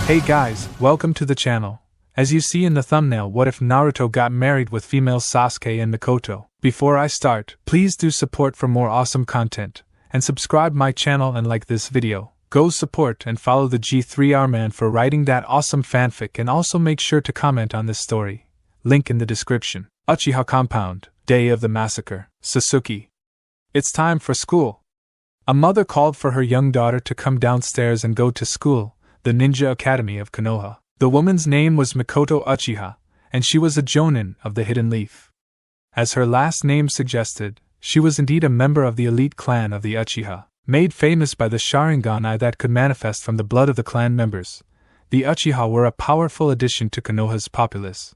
Hey guys, welcome to the channel. As you see in the thumbnail, what if Naruto got married with females Sasuke and Mikoto? Before I start, please do support for more awesome content, and subscribe my channel and like this video. Go support and follow the G3R man for writing that awesome fanfic, and also make sure to comment on this story. Link in the description. Uchiha Compound, Day of the Massacre. Sasuke. It's time for school. A mother called for her young daughter to come downstairs and go to school, the Ninja Academy of Konoha. The woman's name was Mikoto Uchiha, and she was a Jonin of the Hidden Leaf. As her last name suggested, she was indeed a member of the elite clan of the Uchiha. Made famous by the Sharingan eye that could manifest from the blood of the clan members, the Uchiha were a powerful addition to Konoha's populace.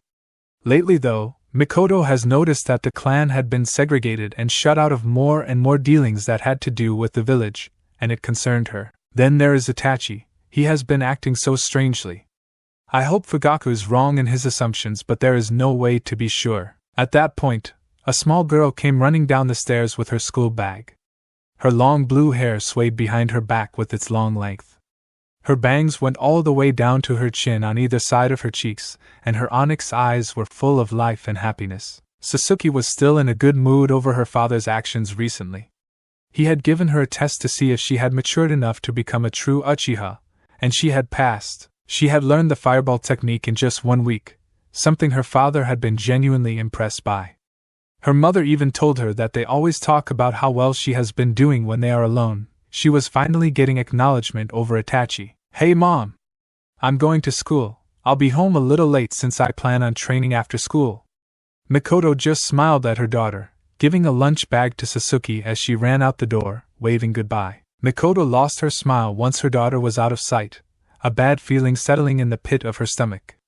Lately though, Mikoto has noticed that the clan had been segregated and shut out of more and more dealings that had to do with the village, and it concerned her. Then there is Itachi. He has been acting so strangely. I hope Fugaku's wrong in his assumptions, but there is no way to be sure. At that point, a small girl came running down the stairs with her school bag. Her long blue hair swayed behind her back with its long length. Her bangs went all the way down to her chin on either side of her cheeks, and her onyx eyes were full of life and happiness. Sasuke was still in a good mood over her father's actions recently. He had given her a test to see if she had matured enough to become a true Uchiha, and she had passed. She had learned the fireball technique in just 1 week, something her father had been genuinely impressed by. Her mother even told her that they always talk about how well she has been doing when they are alone. She was finally getting acknowledgement over Itachi. Hey mom! I'm going to school. I'll be home a little late since I plan on training after school. Mikoto just smiled at her daughter, giving a lunch bag to Sasuke as she ran out the door, waving goodbye. Mikoto lost her smile once her daughter was out of sight, a bad feeling settling in the pit of her stomach.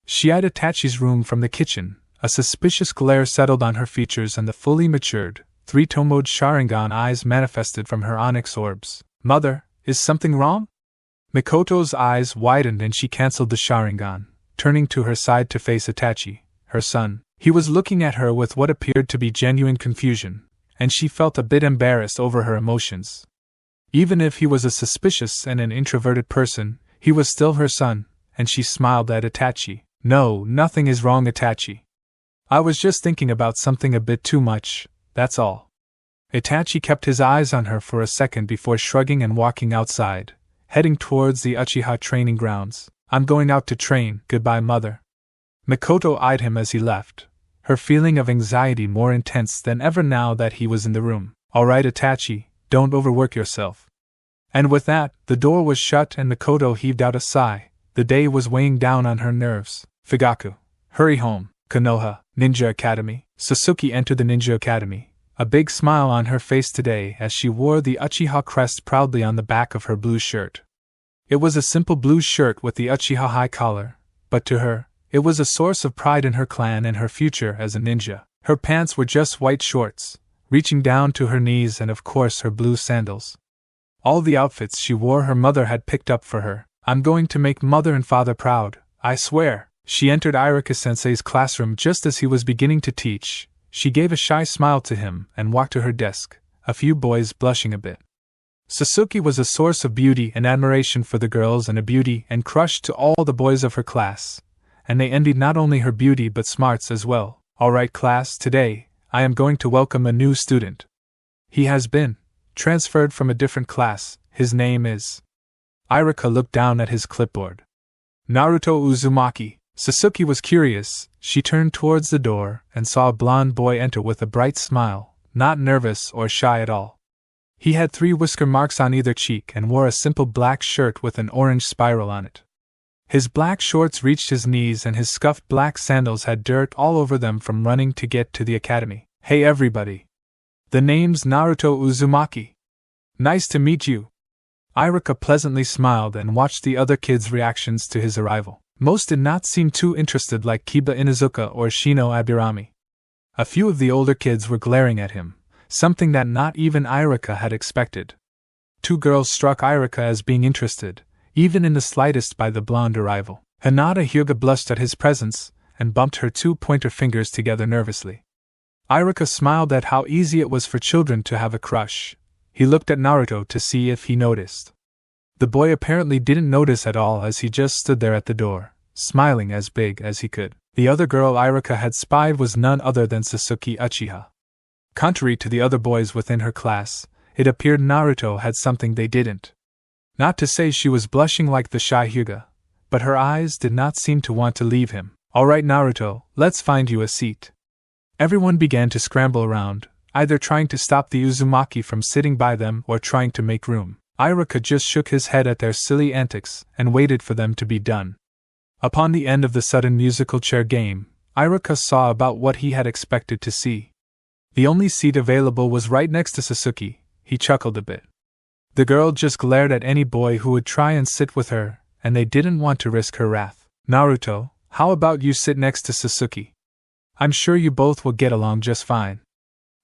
She eyed Itachi's room from the kitchen. A suspicious glare settled on her features, and the fully matured, three-tomoed Sharingan eyes manifested from her onyx orbs. Mother, is something wrong? Mikoto's eyes widened and she cancelled the Sharingan, turning to her side to face Itachi, her son. He was looking at her with what appeared to be genuine confusion, and she felt a bit embarrassed over her emotions. Even if he was a suspicious and an introverted person, he was still her son, and she smiled at Itachi. No, nothing is wrong, Itachi. I was just thinking about something a bit too much, that's all. Itachi kept his eyes on her for a second before shrugging and walking outside, heading towards the Uchiha training grounds. I'm going out to train, goodbye mother. Mikoto eyed him as he left, her feeling of anxiety more intense than ever now that he was in the room. Alright Itachi, don't overwork yourself. And with that, the door was shut and Mikoto heaved out a sigh. The day was weighing down on her nerves. Fugaku, hurry home. Konoha, Ninja Academy. Sasuke entered the Ninja Academy, a big smile on her face today as she wore the Uchiha crest proudly on the back of her blue shirt. It was a simple blue shirt with the Uchiha high collar, but to her, it was a source of pride in her clan and her future as a ninja. Her pants were just white shorts, reaching down to her knees, and of course her blue sandals. All the outfits she wore her mother had picked up for her. I'm going to make mother and father proud, I swear. She entered Iruka-sensei's classroom just as he was beginning to teach. She gave a shy smile to him and walked to her desk, a few boys blushing a bit. Sasuke was a source of beauty and admiration for the girls, and a beauty and crush to all the boys of her class, and they envied not only her beauty but smarts as well. Alright class, today, I am going to welcome a new student. He has been transferred from a different class. His name is... Iruka looked down at his clipboard. Naruto Uzumaki. Sasuke was curious. She turned towards the door and saw a blond boy enter with a bright smile, not nervous or shy at all. He had 3 whisker marks on either cheek and wore a simple black shirt with an orange spiral on it. His black shorts reached his knees and his scuffed black sandals had dirt all over them from running to get to the academy. Hey everybody! The name's Naruto Uzumaki. Nice to meet you. Iruka pleasantly smiled and watched the other kids' reactions to his arrival. Most did not seem too interested, like Kiba Inuzuka or Shino Abirami. A few of the older kids were glaring at him, something that not even Iruka had expected. 2 girls struck Iruka as being interested, even in the slightest, by the blonde arrival. Hinata Hyuga blushed at his presence, and bumped her 2 pointer fingers together nervously. Iruka smiled at how easy it was for children to have a crush. He looked at Naruto to see if he noticed. The boy apparently didn't notice at all as he just stood there at the door, smiling as big as he could. The other girl Iruka had spied was none other than Sasuke Uchiha. Contrary to the other boys within her class, it appeared Naruto had something they didn't. Not to say she was blushing like the shy Hyuga, but her eyes did not seem to want to leave him. "Alright Naruto, let's find you a seat." Everyone began to scramble around, either trying to stop the Uzumaki from sitting by them or trying to make room. Iruka just shook his head at their silly antics and waited for them to be done. Upon the end of the sudden musical chair game, Iruka saw about what he had expected to see. The only seat available was right next to Sasuke. He chuckled a bit. The girl just glared at any boy who would try and sit with her, and they didn't want to risk her wrath. "Naruto, how about you sit next to Sasuke? I'm sure you both will get along just fine."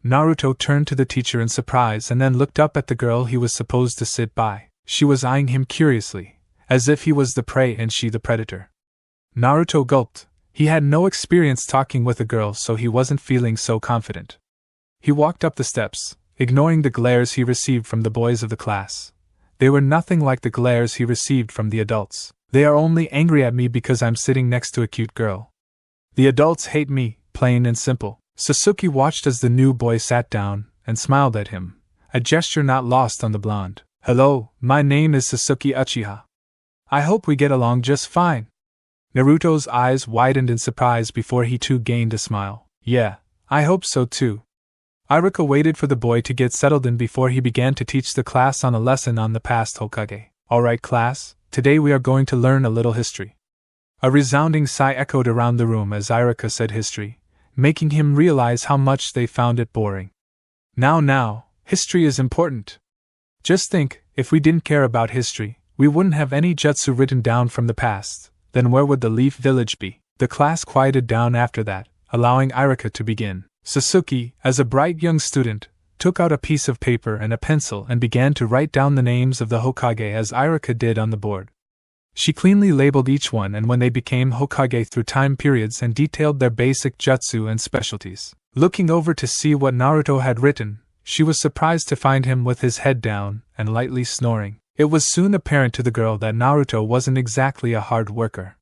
Naruto turned to the teacher in surprise and then looked up at the girl he was supposed to sit by. She was eyeing him curiously, as if he was the prey and she the predator. Naruto gulped. He had no experience talking with a girl, so he wasn't feeling so confident. He walked up the steps, ignoring the glares he received from the boys of the class. They were nothing like the glares he received from the adults. They are only angry at me because I'm sitting next to a cute girl. The adults hate me, plain and simple. Sasuke watched as the new boy sat down and smiled at him, a gesture not lost on the blonde. "Hello, my name is Sasuke Uchiha. I hope we get along just fine." Naruto's eyes widened in surprise before he too gained a smile. "Yeah, I hope so too." Iruka waited for the boy to get settled in before he began to teach the class on a lesson on the past Hokage. "Alright class, today we are going to learn a little history." A resounding sigh echoed around the room as Iruka said history, making him realize how much they found it boring. Now, history is important. Just think, if we didn't care about history, we wouldn't have any jutsu written down from the past, then where would the Leaf Village be? The class quieted down after that, allowing Iruka to begin. Sasuke, as a bright young student, took out a piece of paper and a pencil and began to write down the names of the Hokage as Iruka did on the board. She cleanly labeled each one and when they became Hokage through time periods and detailed their basic jutsu and specialties. Looking over to see what Naruto had written, she was surprised to find him with his head down and lightly snoring. It was soon apparent to the girl that Naruto wasn't exactly a hard worker.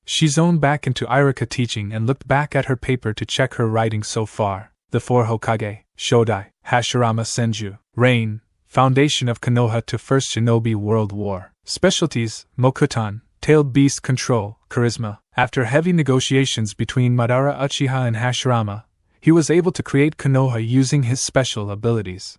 She zoned back into Iruka teaching and looked back at her paper to check her writing so far. The 4 Hokage, Shodai, Hashirama Senju, Reign, Foundation of Konoha to First Shinobi World War. Specialties, Mokutan, Tailed Beast Control, Charisma. After heavy negotiations between Madara Uchiha and Hashirama, he was able to create Konoha using his special abilities.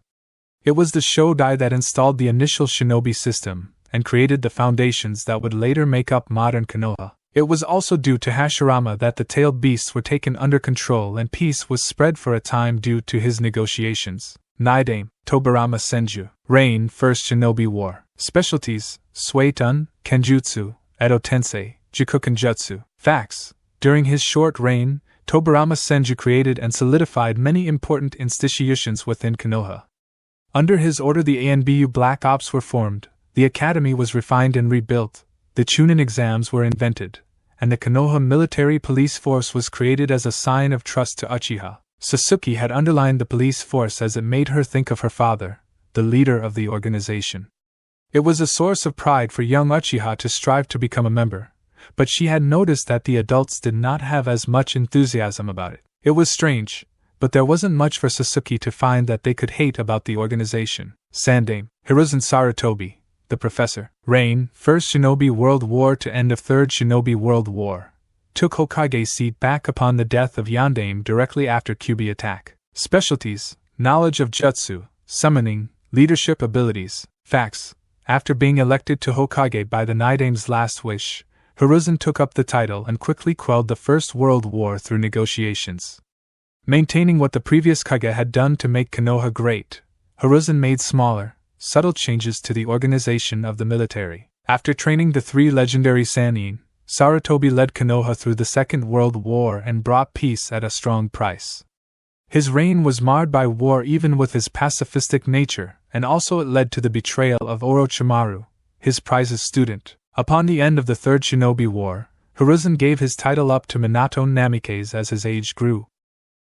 It was the Shodai that installed the initial shinobi system and created the foundations that would later make up modern Konoha. It was also due to Hashirama that the tailed beasts were taken under control and peace was spread for a time due to his negotiations. Naidame, Tobarama Senju, Reign, First Shinobi War. Specialties, Suetun, Kenjutsu, Edo Tensei, Jikukenjutsu. Facts: during his short reign, Tobarama Senju created and solidified many important institutions within Konoha. Under his order the ANBU Black Ops were formed, the academy was refined and rebuilt, the Chunin exams were invented, and the Konoha military police force was created as a sign of trust to Uchiha. Sasuke had underlined the police force as it made her think of her father, the leader of the organization. It was a source of pride for young Uchiha to strive to become a member, but she had noticed that the adults did not have as much enthusiasm about it. It was strange, but there wasn't much for Sasuke to find that they could hate about the organization. Sandaime, Hiruzen Sarutobi, the professor, Reign, First Shinobi World War to end of Third Shinobi World War, took Hokage's seat back upon the death of Yondaime directly after Kyuubi attack. Specialties, knowledge of jutsu, summoning, leadership abilities. Facts: after being elected to Hokage by the Nidaime's last wish, Hiruzen took up the title and quickly quelled the First World War through negotiations. Maintaining what the previous Kage had done to make Konoha great, Hiruzen made smaller, subtle changes to the organization of the military. After training the 3 legendary Sannin, Sarutobi led Konoha through the Second World War and brought peace at a strong price. His reign was marred by war even with his pacifistic nature, and also it led to the betrayal of Orochimaru, his prized student. Upon the end of the Third Shinobi War, Hiruzen gave his title up to Minato Namikaze as his age grew.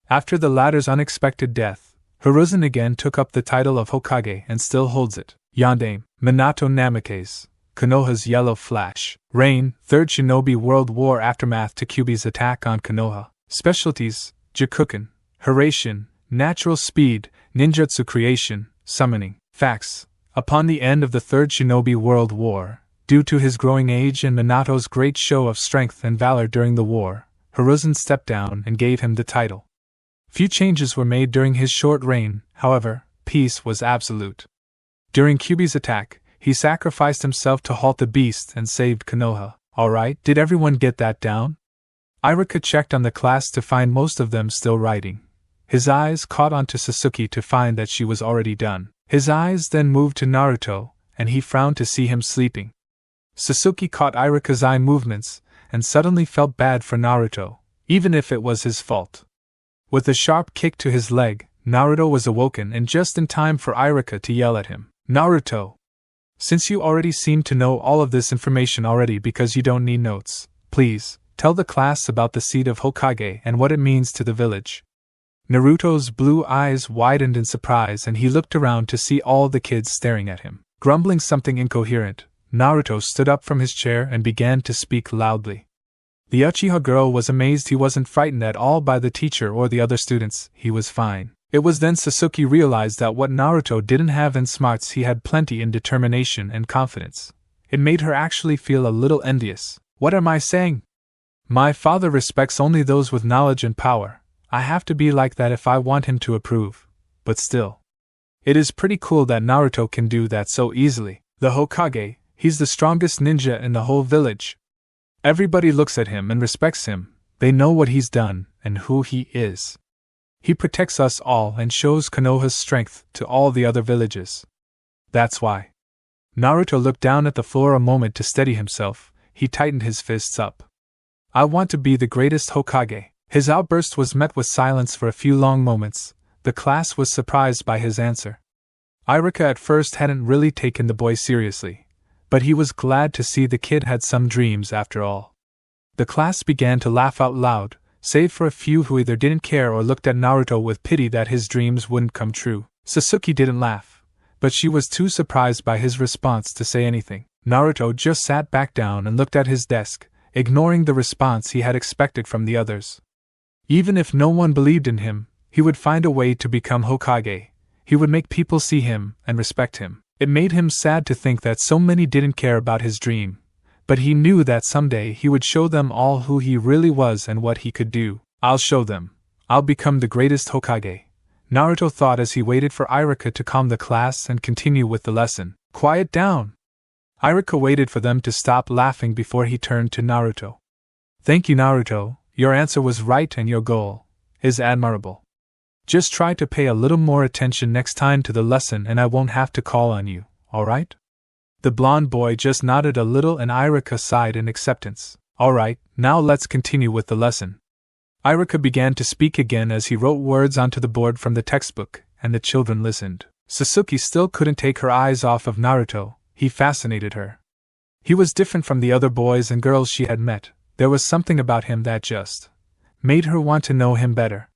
After the latter's unexpected death, Hiruzen again took up the title of Hokage and still holds it. Yondaime, Minato Namikaze, Konoha's yellow flash. Rain, 3rd Shinobi World War aftermath to Kyuubi's attack on Konoha. Specialties, Jakuken, Hiraishin, natural speed, ninjutsu creation, summoning. Facts. Upon the end of the 3rd Shinobi World War, due to his growing age and Minato's great show of strength and valor during the war, Hiruzen stepped down and gave him the title. Few changes were made during his short reign, however, peace was absolute. During Kyuubi's attack, he sacrificed himself to halt the beast and saved Konoha. Alright, did everyone get that down? Iruka checked on the class to find most of them still writing. His eyes caught onto Sasuke to find that she was already done. His eyes then moved to Naruto, and he frowned to see him sleeping. Sasuke caught Iruka's eye movements, and suddenly felt bad for Naruto, even if it was his fault. With a sharp kick to his leg, Naruto was awoken and just in time for Iruka to yell at him. Naruto! Since you already seem to know all of this information already because you don't need notes, please, tell the class about the seat of Hokage and what it means to the village. Naruto's blue eyes widened in surprise and he looked around to see all the kids staring at him. Grumbling something incoherent, Naruto stood up from his chair and began to speak loudly. The Uchiha girl was amazed he wasn't frightened at all by the teacher or the other students, he was fine. It was then Sasuke realized that what Naruto didn't have in smarts he had plenty in determination and confidence. It made her actually feel a little envious. What am I saying? My father respects only those with knowledge and power. I have to be like that if I want him to approve. But still. It is pretty cool that Naruto can do that so easily. The Hokage, he's the strongest ninja in the whole village. Everybody looks at him and respects him. They know what he's done and who he is. He protects us all and shows Konoha's strength to all the other villages. That's why. Naruto looked down at the floor a moment to steady himself. He tightened his fists up. I want to be the greatest Hokage. His outburst was met with silence for a few long moments. The class was surprised by his answer. Iruka at first hadn't really taken the boy seriously, but he was glad to see the kid had some dreams after all. The class began to laugh out loud, save for a few who either didn't care or looked at Naruto with pity that his dreams wouldn't come true. Sasuke didn't laugh, but she was too surprised by his response to say anything. Naruto just sat back down and looked at his desk, ignoring the response he had expected from the others. Even if no one believed in him, he would find a way to become Hokage. He would make people see him and respect him. It made him sad to think that so many didn't care about his dream. But he knew that someday he would show them all who he really was and what he could do. I'll show them. I'll become the greatest Hokage, Naruto thought as he waited for Iruka to calm the class and continue with the lesson. Quiet down! Iruka waited for them to stop laughing before he turned to Naruto. Thank you, Naruto. Your answer was right and your goal is admirable. Just try to pay a little more attention next time to the lesson and I won't have to call on you, alright? The blonde boy just nodded a little and Iruka sighed in acceptance. Alright, now let's continue with the lesson. Iruka began to speak again as he wrote words onto the board from the textbook, and the children listened. Sasuke still couldn't take her eyes off of Naruto. He fascinated her. He was different from the other boys and girls she had met. There was something about him that just made her want to know him better.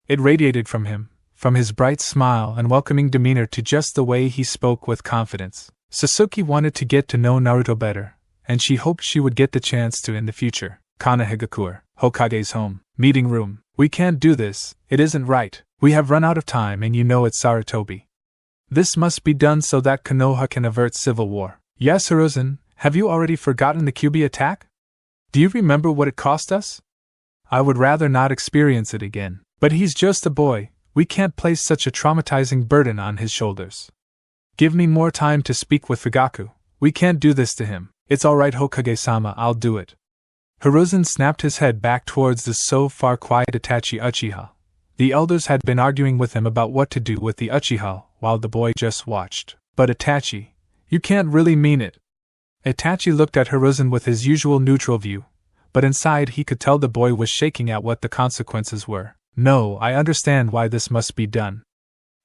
It radiated from him, from his bright smile and welcoming demeanor to just the way he spoke with confidence. Sasuke wanted to get to know Naruto better, and she hoped she would get the chance to in the future. Konohagakure, Hokage's home, meeting room. We can't do this, it isn't right. We have run out of time and you know it, Sarutobi. This must be done so that Konoha can avert civil war. Yes, Hiruzen, have you already forgotten the Kyuubi attack? Do you remember what it cost us? I would rather not experience it again. But he's just a boy, we can't place such a traumatizing burden on his shoulders. Give me more time to speak with Fugaku. We can't do this to him. It's alright, Hokage-sama, I'll do it. Hiruzen snapped his head back towards the so far quiet Itachi Uchiha. The elders had been arguing with him about what to do with the Uchiha, while the boy just watched. But Itachi, you can't really mean it. Itachi looked at Hiruzen with his usual neutral view, but inside he could tell the boy was shaking at what the consequences were. No, I understand why this must be done.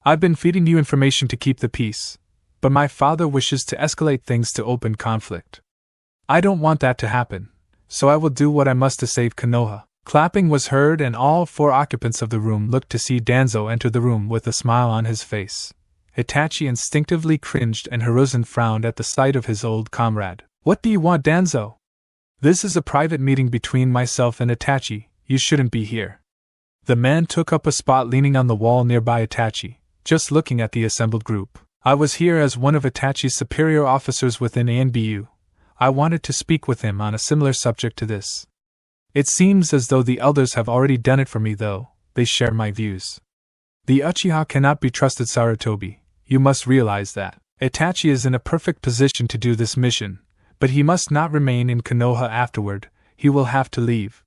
I've been feeding you information to keep the peace, but my father wishes to escalate things to open conflict. I don't want that to happen, so I will do what I must to save Konoha. Clapping was heard and all 4 occupants of the room looked to see Danzo enter the room with a smile on his face. Itachi instinctively cringed and Hiruzen frowned at the sight of his old comrade. What do you want, Danzo? This is a private meeting between myself and Itachi, you shouldn't be here. The man took up a spot leaning on the wall nearby Itachi, just looking at the assembled group. I was here as one of Itachi's superior officers within ANBU. I wanted to speak with him on a similar subject to this. It seems as though the elders have already done it for me though, they share my views. The Uchiha cannot be trusted, Sarutobi, you must realize that. Itachi is in a perfect position to do this mission, but he must not remain in Konoha afterward, he will have to leave.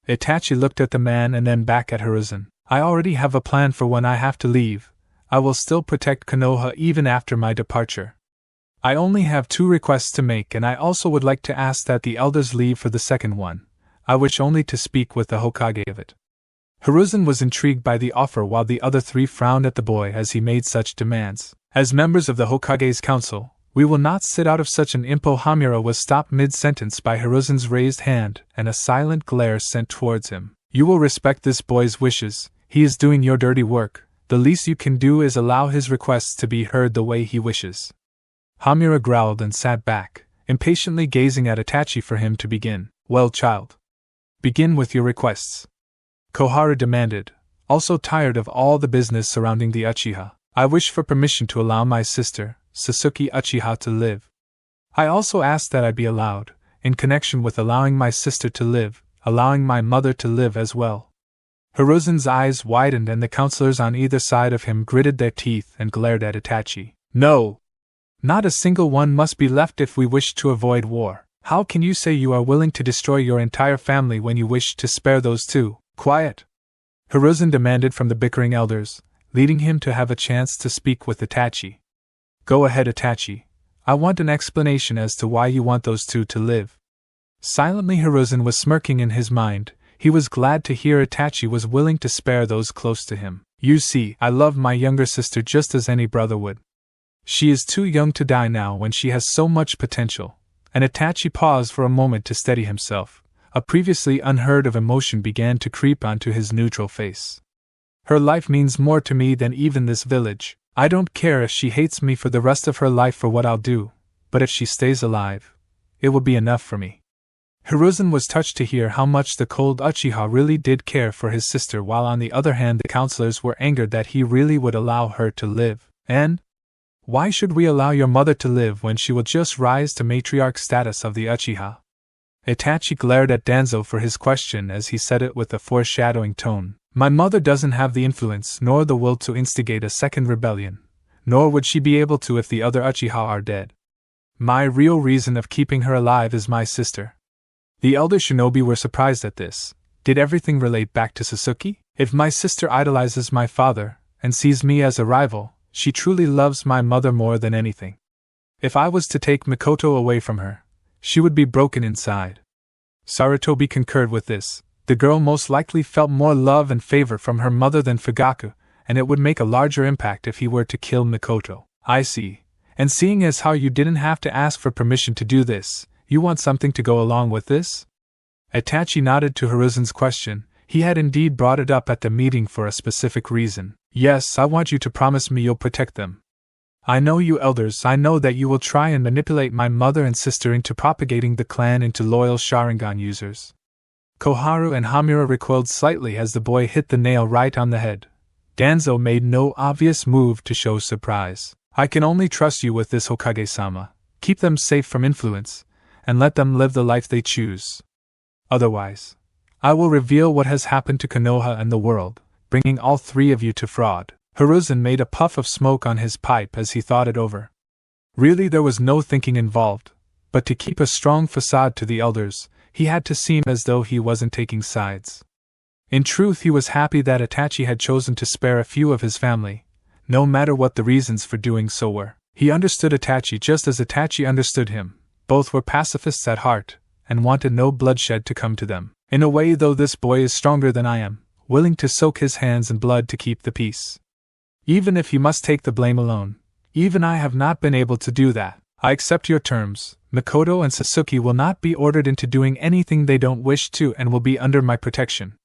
Itachi looked at the man and then back at Hiruzen. I already have a plan for when I have to leave. I will still protect Konoha even after my departure. I only have 2 requests to make, and I also would like to ask that the elders leave for the second one. I wish only to speak with the Hokage of it. Hiruzen was intrigued by the offer while the other 3 frowned at the boy as he made such demands. As members of the Hokage's council, we will not sit out of such an impo. Hamura was stopped mid-sentence by Hiruzen's raised hand and a silent glare sent towards him. You will respect this boy's wishes, he is doing your dirty work, the least you can do is allow his requests to be heard the way he wishes. Hamura growled and sat back, impatiently gazing at Itachi for him to begin. Well, child. Begin with your requests. Koharu demanded, also tired of all the business surrounding the Uchiha. I wish for permission to allow my sister, Sasuke Uchiha, to live. I also ask that I be allowed, in connection with allowing my sister to live, allowing my mother to live as well. Hiruzen's eyes widened and the counselors on either side of him gritted their teeth and glared at Itachi. No! Not a single one must be left if we wish to avoid war. How can you say you are willing to destroy your entire family when you wish to spare those 2? Quiet! Hiruzen demanded from the bickering elders, leading him to have a chance to speak with Itachi. Go ahead, Itachi. I want an explanation as to why you want those 2 to live. Silently Hiruzen was smirking in his mind. He was glad to hear Itachi was willing to spare those close to him. You see, I love my younger sister just as any brother would. She is too young to die now when she has so much potential. And Itachi paused for a moment to steady himself. A previously unheard of emotion began to creep onto his neutral face. Her life means more to me than even this village. I don't care if she hates me for the rest of her life for what I'll do, but if she stays alive, it will be enough for me. Hiruzen was touched to hear how much the cold Uchiha really did care for his sister, while on the other hand the counselors were angered that he really would allow her to live. And? Why should we allow your mother to live when she will just rise to matriarch status of the Uchiha? Itachi glared at Danzo for his question as he said it with a foreshadowing tone. My mother doesn't have the influence nor the will to instigate a second rebellion, nor would she be able to if the other Uchiha are dead. My real reason of keeping her alive is my sister. The elder shinobi were surprised at this. Did everything relate back to Sasuke? If my sister idolizes my father, and sees me as a rival, she truly loves my mother more than anything. If I was to take Mikoto away from her, she would be broken inside. Sarutobi concurred with this. The girl most likely felt more love and favor from her mother than Fugaku, and it would make a larger impact if he were to kill Mikoto. I see. And seeing as how you didn't have to ask for permission to do this, you want something to go along with this? Itachi nodded to Hiruzen's question. He had indeed brought it up at the meeting for a specific reason. Yes, I want you to promise me you'll protect them. I know you elders, I know that you will try and manipulate my mother and sister into propagating the clan into loyal Sharingan users. Koharu and Hamura recoiled slightly as the boy hit the nail right on the head. Danzo made no obvious move to show surprise. I can only trust you with this, Hokage-sama. Keep them safe from influence, and let them live the life they choose. Otherwise, I will reveal what has happened to Konoha and the world, bringing all 3 of you to fraud. Hiruzen made a puff of smoke on his pipe as he thought it over. Really, there was no thinking involved, but to keep a strong facade to the elders, he had to seem as though he wasn't taking sides. In truth, he was happy that Itachi had chosen to spare a few of his family, no matter what the reasons for doing so were. He understood Itachi just as Itachi understood him. Both were pacifists at heart, and wanted no bloodshed to come to them. In a way, though, this boy is stronger than I am, willing to soak his hands in blood to keep the peace. Even if he must take the blame alone, even I have not been able to do that. I accept your terms. Mikoto and Sasuke will not be ordered into doing anything they don't wish to and will be under my protection.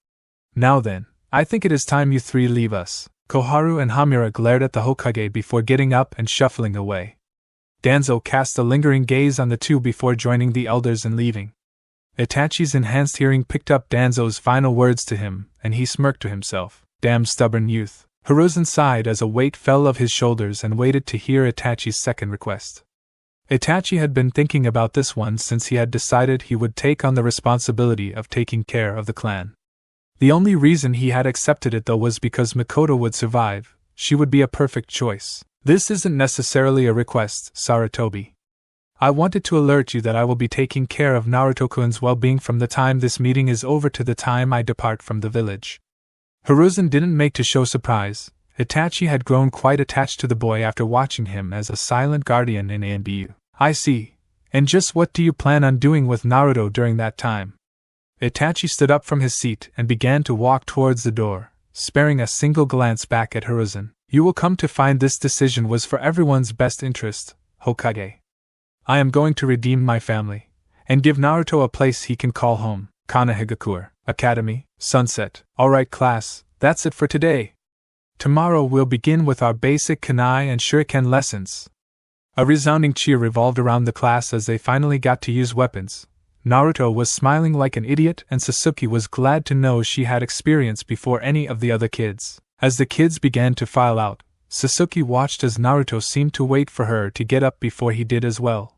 Now then, I think it is time you 3 leave us. Koharu and Hamura glared at the Hokage before getting up and shuffling away. Danzo cast a lingering gaze on the two before joining the elders and leaving. Itachi's enhanced hearing picked up Danzo's final words to him, and he smirked to himself. Damn stubborn youth. Hiruzen sighed as a weight fell off his shoulders and waited to hear Itachi's second request. Itachi had been thinking about this one since he had decided he would take on the responsibility of taking care of the clan. The only reason he had accepted it though was because Mikoto would survive. She would be a perfect choice. This isn't necessarily a request, Sarutobi. I wanted to alert you that I will be taking care of Naruto-kun's well-being from the time this meeting is over to the time I depart from the village. Hiruzen didn't make to show surprise. Itachi had grown quite attached to the boy after watching him as a silent guardian in ANBU. I see. And just what do you plan on doing with Naruto during that time? Itachi stood up from his seat and began to walk towards the door, sparing a single glance back at Hiruzen. You will come to find this decision was for everyone's best interest, Hokage. I am going to redeem my family, and give Naruto a place he can call home. Kanehigakure, Academy, Sunset. Alright class, that's it for today. Tomorrow we'll begin with our basic kunai and shuriken lessons. A resounding cheer revolved around the class as they finally got to use weapons. Naruto was smiling like an idiot and Sasuke was glad to know she had experience before any of the other kids. As the kids began to file out, Sasuke watched as Naruto seemed to wait for her to get up before he did as well.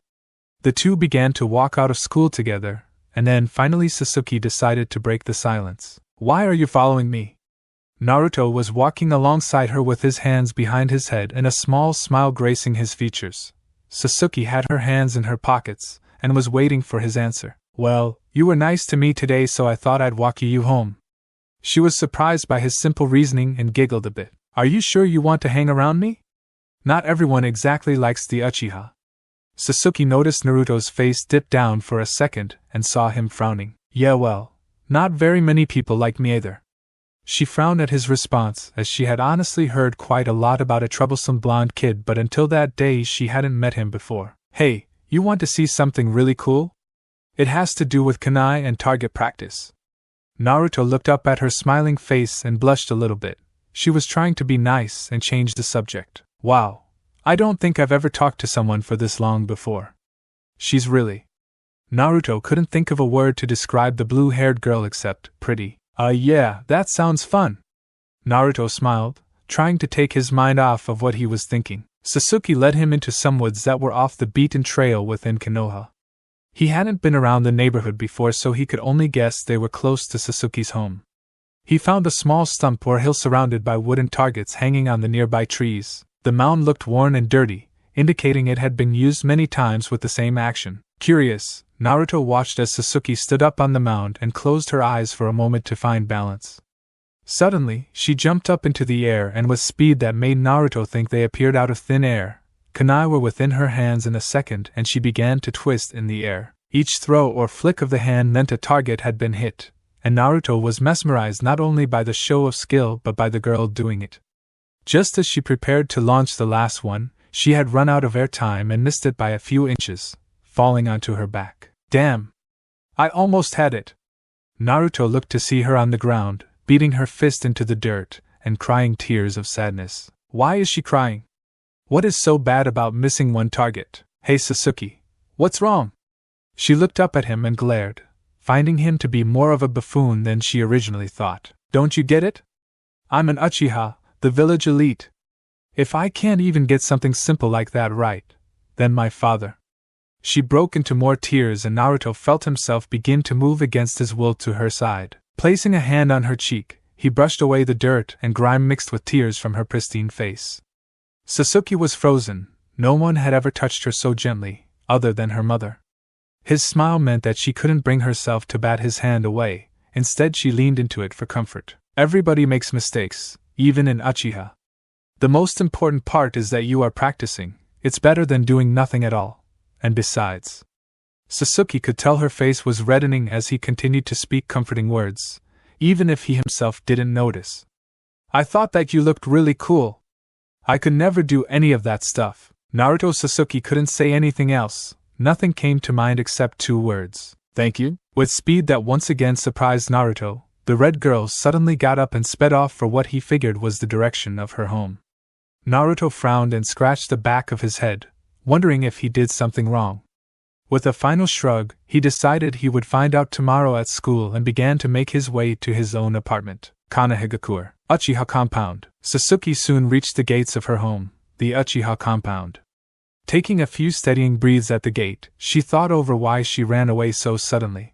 The two began to walk out of school together, and then finally Sasuke decided to break the silence. Why are you following me? Naruto was walking alongside her with his hands behind his head and a small smile gracing his features. Sasuke had her hands in her pockets, and was waiting for his answer. Well, you were nice to me today so I thought I'd walk you home. She was surprised by his simple reasoning and giggled a bit. Are you sure you want to hang around me? Not everyone exactly likes the Uchiha. Sasuke noticed Naruto's face dip down for a second and saw him frowning. Yeah well, not very many people like me either. She frowned at his response as she had honestly heard quite a lot about a troublesome blonde kid but until that day she hadn't met him before. Hey, you want to see something really cool? It has to do with kunai and target practice. Naruto looked up at her smiling face and blushed a little bit. She was trying to be nice and change the subject. Wow. I don't think I've ever talked to someone for this long before. She's really... Naruto couldn't think of a word to describe the blue-haired girl except pretty. Yeah, that sounds fun. Naruto smiled, trying to take his mind off of what he was thinking. Sasuke led him into some woods that were off the beaten trail within Konoha. He hadn't been around the neighborhood before so he could only guess they were close to Sasuke's home. He found a small stump or hill surrounded by wooden targets hanging on the nearby trees. The mound looked worn and dirty, indicating it had been used many times with the same action. Curious, Naruto watched as Sasuke stood up on the mound and closed her eyes for a moment to find balance. Suddenly, she jumped up into the air and with speed that made Naruto think they appeared out of thin air. Kunai were within her hands in a second and she began to twist in the air. Each throw or flick of the hand meant a target had been hit, and Naruto was mesmerized not only by the show of skill but by the girl doing it. Just as she prepared to launch the last one, she had run out of air time and missed it by a few inches, falling onto her back. Damn! I almost had it! Naruto looked to see her on the ground, beating her fist into the dirt, and crying tears of sadness. Why is she crying? What is so bad about missing one target? Hey Sasuke, what's wrong? She looked up at him and glared, finding him to be more of a buffoon than she originally thought. Don't you get it? I'm an Uchiha, the village elite. If I can't even get something simple like that right, then my father... She broke into more tears and Naruto felt himself begin to move against his will to her side. Placing a hand on her cheek, he brushed away the dirt and grime mixed with tears from her pristine face. Sasuke was frozen. No one had ever touched her so gently, other than her mother. His smile meant that she couldn't bring herself to bat his hand away. Instead she leaned into it for comfort. Everybody makes mistakes, even in Uchiha. The most important part is that you are practicing. It's better than doing nothing at all. And besides... Sasuke could tell her face was reddening as he continued to speak comforting words, even if he himself didn't notice. I thought that you looked really cool. I could never do any of that stuff. Naruto Sasuke couldn't say anything else. Nothing came to mind except two words. Thank you? With speed that once again surprised Naruto, The red girl suddenly got up and sped off for what he figured was the direction of her home. Naruto frowned and scratched the back of his head, wondering if he did something wrong. With a final shrug, he decided he would find out tomorrow at school and began to make his way to his own apartment. Kanehigakure, Uchiha compound. Sasuke soon reached the gates of her home, the Uchiha compound. Taking a few steadying breaths at the gate, she thought over why she ran away so suddenly.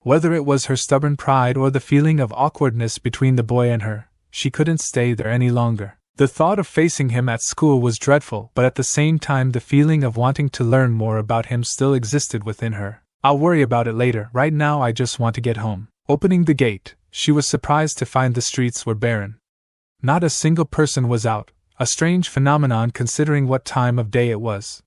Whether it was her stubborn pride or the feeling of awkwardness between the boy and her, she couldn't stay there any longer. The thought of facing him at school was dreadful, but at the same time the feeling of wanting to learn more about him still existed within her. I'll worry about it later, right now I just want to get home. Opening the gate, she was surprised to find the streets were barren. Not a single person was out, a strange phenomenon considering what time of day it was.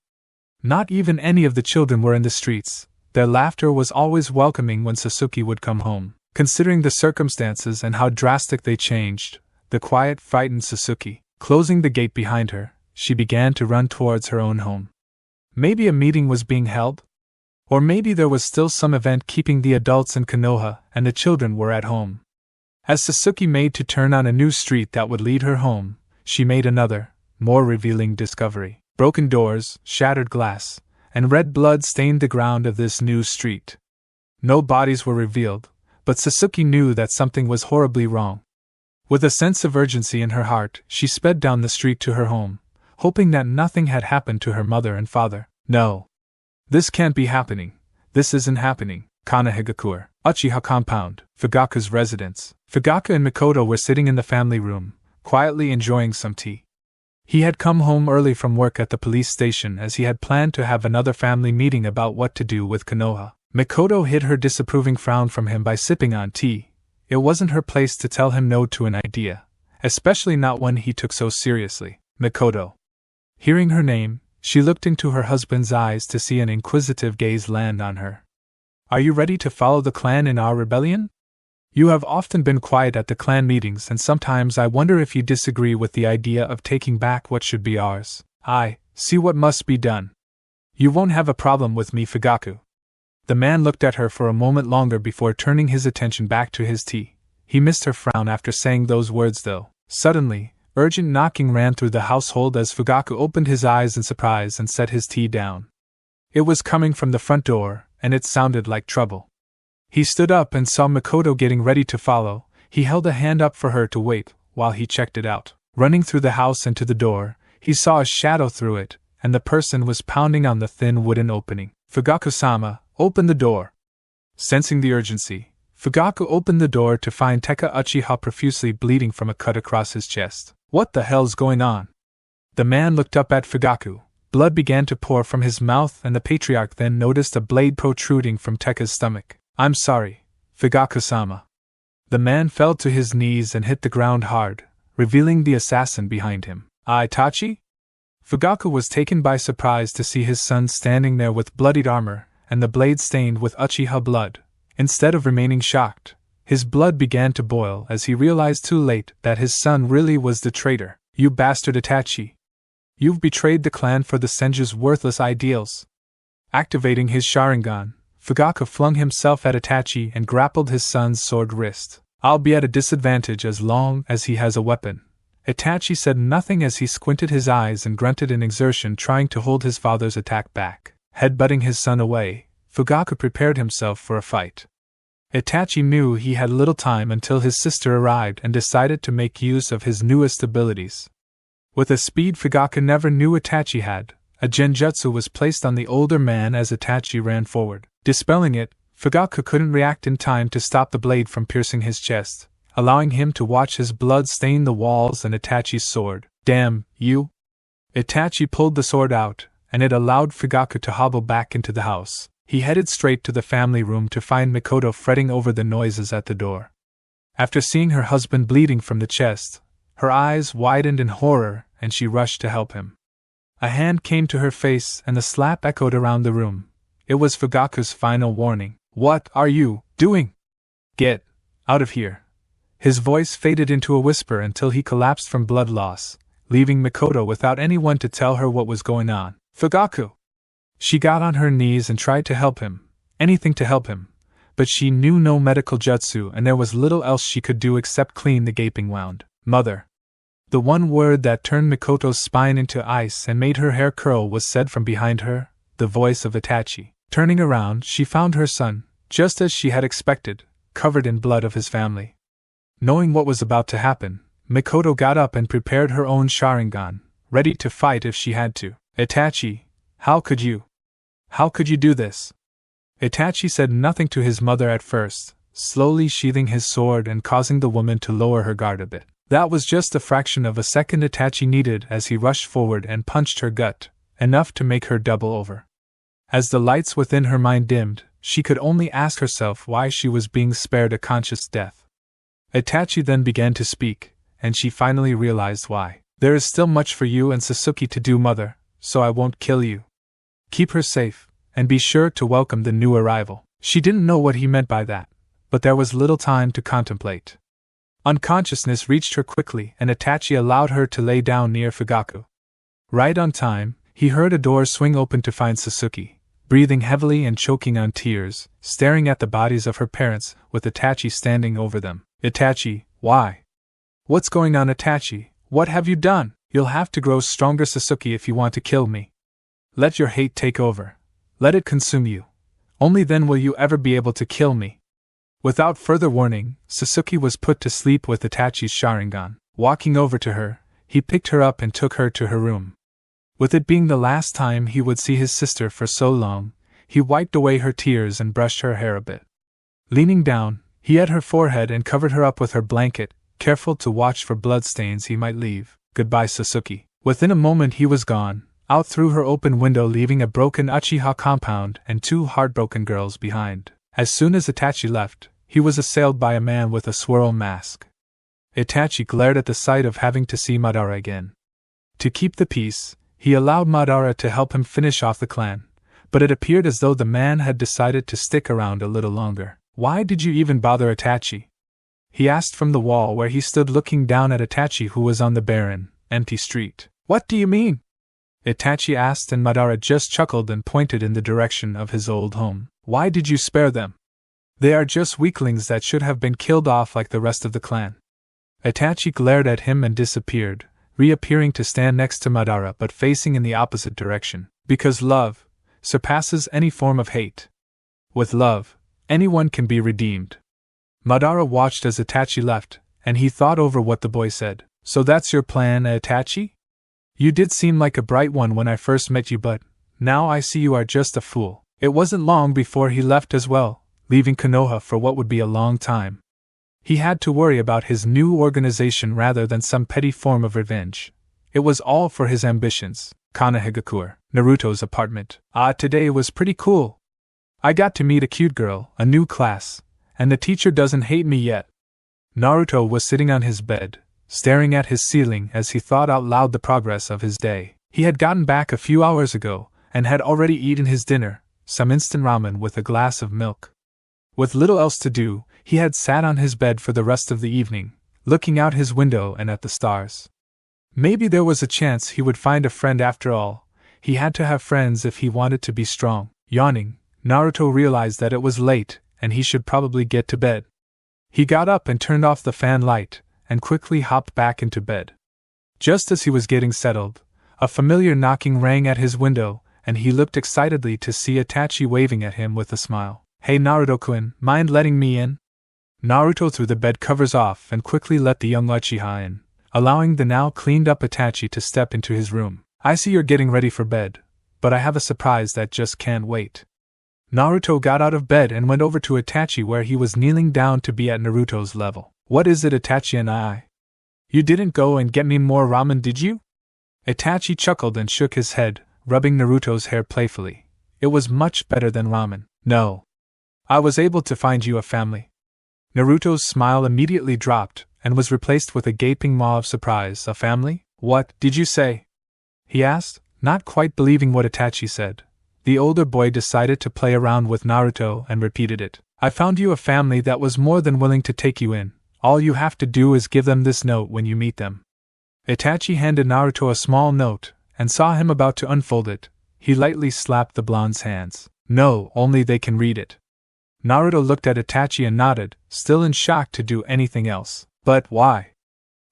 Not even any of the children were in the streets. Their laughter was always welcoming when Sasuke would come home. Considering the circumstances and how drastic they changed, the quiet frightened Sasuke. Closing the gate behind her, she began to run towards her own home. Maybe a meeting was being held? Or maybe there was still some event keeping the adults in Konoha and the children were at home. As Sasuke made to turn on a new street that would lead her home, she made another, more revealing discovery. Broken doors, shattered glass, and red blood stained the ground of this new street. No bodies were revealed, but Sasuke knew that something was horribly wrong. With a sense of urgency in her heart, she sped down the street to her home, hoping that nothing had happened to her mother and father. No. This can't be happening. This isn't happening. Kanehigakure, Uchiha compound, Fugaku's residence. Fugaku and Mikoto were sitting in the family room, quietly enjoying some tea. He had come home early from work at the police station as he had planned to have another family meeting about what to do with Konoha. Mikoto hid her disapproving frown from him by sipping on tea. It wasn't her place to tell him no to an idea, especially not one he took so seriously. Mikoto. Hearing her name, she looked into her husband's eyes to see an inquisitive gaze land on her. Are you ready to follow the clan in our rebellion? You have often been quiet at the clan meetings and sometimes I wonder if you disagree with the idea of taking back what should be ours. I see what must be done. You won't have a problem with me, Fugaku. The man looked at her for a moment longer before turning his attention back to his tea. He missed her frown after saying those words though. Suddenly, urgent knocking ran through the household as Fugaku opened his eyes in surprise and set his tea down. It was coming from the front door, and it sounded like trouble. He stood up and saw Mikoto getting ready to follow. He held a hand up for her to wait, while he checked it out. Running through the house and to the door, he saw a shadow through it, and the person was pounding on the thin wooden opening. Fugaku-sama, open the door. Sensing the urgency, Fugaku opened the door to find Teka Uchiha profusely bleeding from a cut across his chest. What the hell's going on? The man looked up at Fugaku. Blood began to pour from his mouth and the patriarch then noticed a blade protruding from Teka's stomach. I'm sorry, Fugaku-sama. The man fell to his knees and hit the ground hard, revealing the assassin behind him. Itachi? Fugaku was taken by surprise to see his son standing there with bloodied armor and the blade stained with Uchiha blood. Instead of remaining shocked, his blood began to boil as he realized too late that his son really was the traitor. You bastard Itachi! You've betrayed the clan for the Senju's worthless ideals. Activating his Sharingan, Fugaku flung himself at Itachi and grappled his son's sword wrist. I'll be at a disadvantage as long as he has a weapon. Itachi said nothing as he squinted his eyes and grunted in exertion trying to hold his father's attack back. Headbutting his son away, Fugaku prepared himself for a fight. Itachi knew he had little time until his sister arrived and decided to make use of his newest abilities. With a speed Fugaku never knew Itachi had, a genjutsu was placed on the older man as Itachi ran forward. Dispelling it, Fugaku couldn't react in time to stop the blade from piercing his chest, allowing him to watch his blood stain the walls and Itachi's sword. Damn, you! Itachi pulled the sword out, and it allowed Fugaku to hobble back into the house. He headed straight to the family room to find Mikoto fretting over the noises at the door. After seeing her husband bleeding from the chest, her eyes widened in horror and she rushed to help him. A hand came to her face and the slap echoed around the room. It was Fugaku's final warning. What are you doing? Get out of here. His voice faded into a whisper until he collapsed from blood loss, leaving Mikoto without anyone to tell her what was going on. Fugaku! She got on her knees and tried to help him, anything to help him, but she knew no medical jutsu and there was little else she could do except clean the gaping wound. Mother. The one word that turned Mikoto's spine into ice and made her hair curl was said from behind her, the voice of Itachi. Turning around, she found her son, just as she had expected, covered in blood of his family. Knowing what was about to happen, Mikoto got up and prepared her own Sharingan, ready to fight if she had to. Itachi, how could you? How could you do this? Itachi said nothing to his mother at first, slowly sheathing his sword and causing the woman to lower her guard a bit. That was just a fraction of a second Itachi needed as he rushed forward and punched her gut, enough to make her double over. As the lights within her mind dimmed, she could only ask herself why she was being spared a conscious death. Itachi then began to speak, and she finally realized why. There is still much for you and Sasuke to do, mother, so I won't kill you. Keep her safe, and be sure to welcome the new arrival. She didn't know what he meant by that, but there was little time to contemplate. Unconsciousness reached her quickly and Itachi allowed her to lay down near Fugaku. Right on time, he heard a door swing open to find Sasuke, breathing heavily and choking on tears, staring at the bodies of her parents, with Itachi standing over them. Itachi, why? What's going on, Itachi? What have you done? You'll have to grow stronger, Sasuke, if you want to kill me. Let your hate take over. Let it consume you. Only then will you ever be able to kill me. Without further warning, Sasuke was put to sleep with Itachi's Sharingan. Walking over to her, he picked her up and took her to her room. With it being the last time he would see his sister for so long, he wiped away her tears and brushed her hair a bit. Leaning down, he had her forehead and covered her up with her blanket, careful to watch for bloodstains he might leave. Goodbye, Sasuke. Within a moment he was gone, out through her open window, leaving a broken Uchiha compound and 2 heartbroken girls behind. As soon as Itachi left, he was assailed by a man with a swirl mask. Itachi glared at the sight of having to see Madara again. To keep the peace, he allowed Madara to help him finish off the clan, but it appeared as though the man had decided to stick around a little longer. Why did you even bother, Itachi? He asked from the wall where he stood looking down at Itachi, who was on the barren, empty street. What do you mean? Itachi asked, and Madara just chuckled and pointed in the direction of his old home. Why did you spare them? They are just weaklings that should have been killed off like the rest of the clan. Itachi glared at him and disappeared, reappearing to stand next to Madara but facing in the opposite direction. Because love surpasses any form of hate. With love, anyone can be redeemed. Madara watched as Itachi left, and he thought over what the boy said. So that's your plan, Itachi? You did seem like a bright one when I first met you, but now I see you are just a fool. It wasn't long before he left as well, leaving Konoha for what would be a long time. He had to worry about his new organization rather than some petty form of revenge. It was all for his ambitions. Kanehigakure, Naruto's apartment. Today was pretty cool. I got to meet a cute girl, a new class, and the teacher doesn't hate me yet. Naruto was sitting on his bed, staring at his ceiling as he thought out loud the progress of his day. He had gotten back a few hours ago, and had already eaten his dinner, some instant ramen with a glass of milk. With little else to do, he had sat on his bed for the rest of the evening, looking out his window and at the stars. Maybe there was a chance he would find a friend after all. He had to have friends if he wanted to be strong. Yawning, Naruto realized that it was late, and he should probably get to bed. He got up and turned off the fan light, and quickly hopped back into bed. Just as he was getting settled, a familiar knocking rang at his window, and he looked excitedly to see Itachi waving at him with a smile. Hey Naruto-kun, mind letting me in? Naruto threw the bed covers off and quickly let the young Uchiha in, allowing the now cleaned up Itachi to step into his room. I see you're getting ready for bed, but I have a surprise that just can't wait. Naruto got out of bed and went over to Itachi where he was kneeling down to be at Naruto's level. What is it, Itachi and I? You didn't go and get me more ramen, did you? Itachi chuckled and shook his head, rubbing Naruto's hair playfully. It was much better than ramen. No. I was able to find you a family. Naruto's smile immediately dropped, and was replaced with a gaping maw of surprise. A family? What did you say? He asked, not quite believing what Itachi said. The older boy decided to play around with Naruto and repeated it. I found you a family that was more than willing to take you in. All you have to do is give them this note when you meet them. Itachi handed Naruto a small note, and saw him about to unfold it. He lightly slapped the blonde's hands. No, only they can read it. Naruto looked at Itachi and nodded, still in shock to do anything else. But why?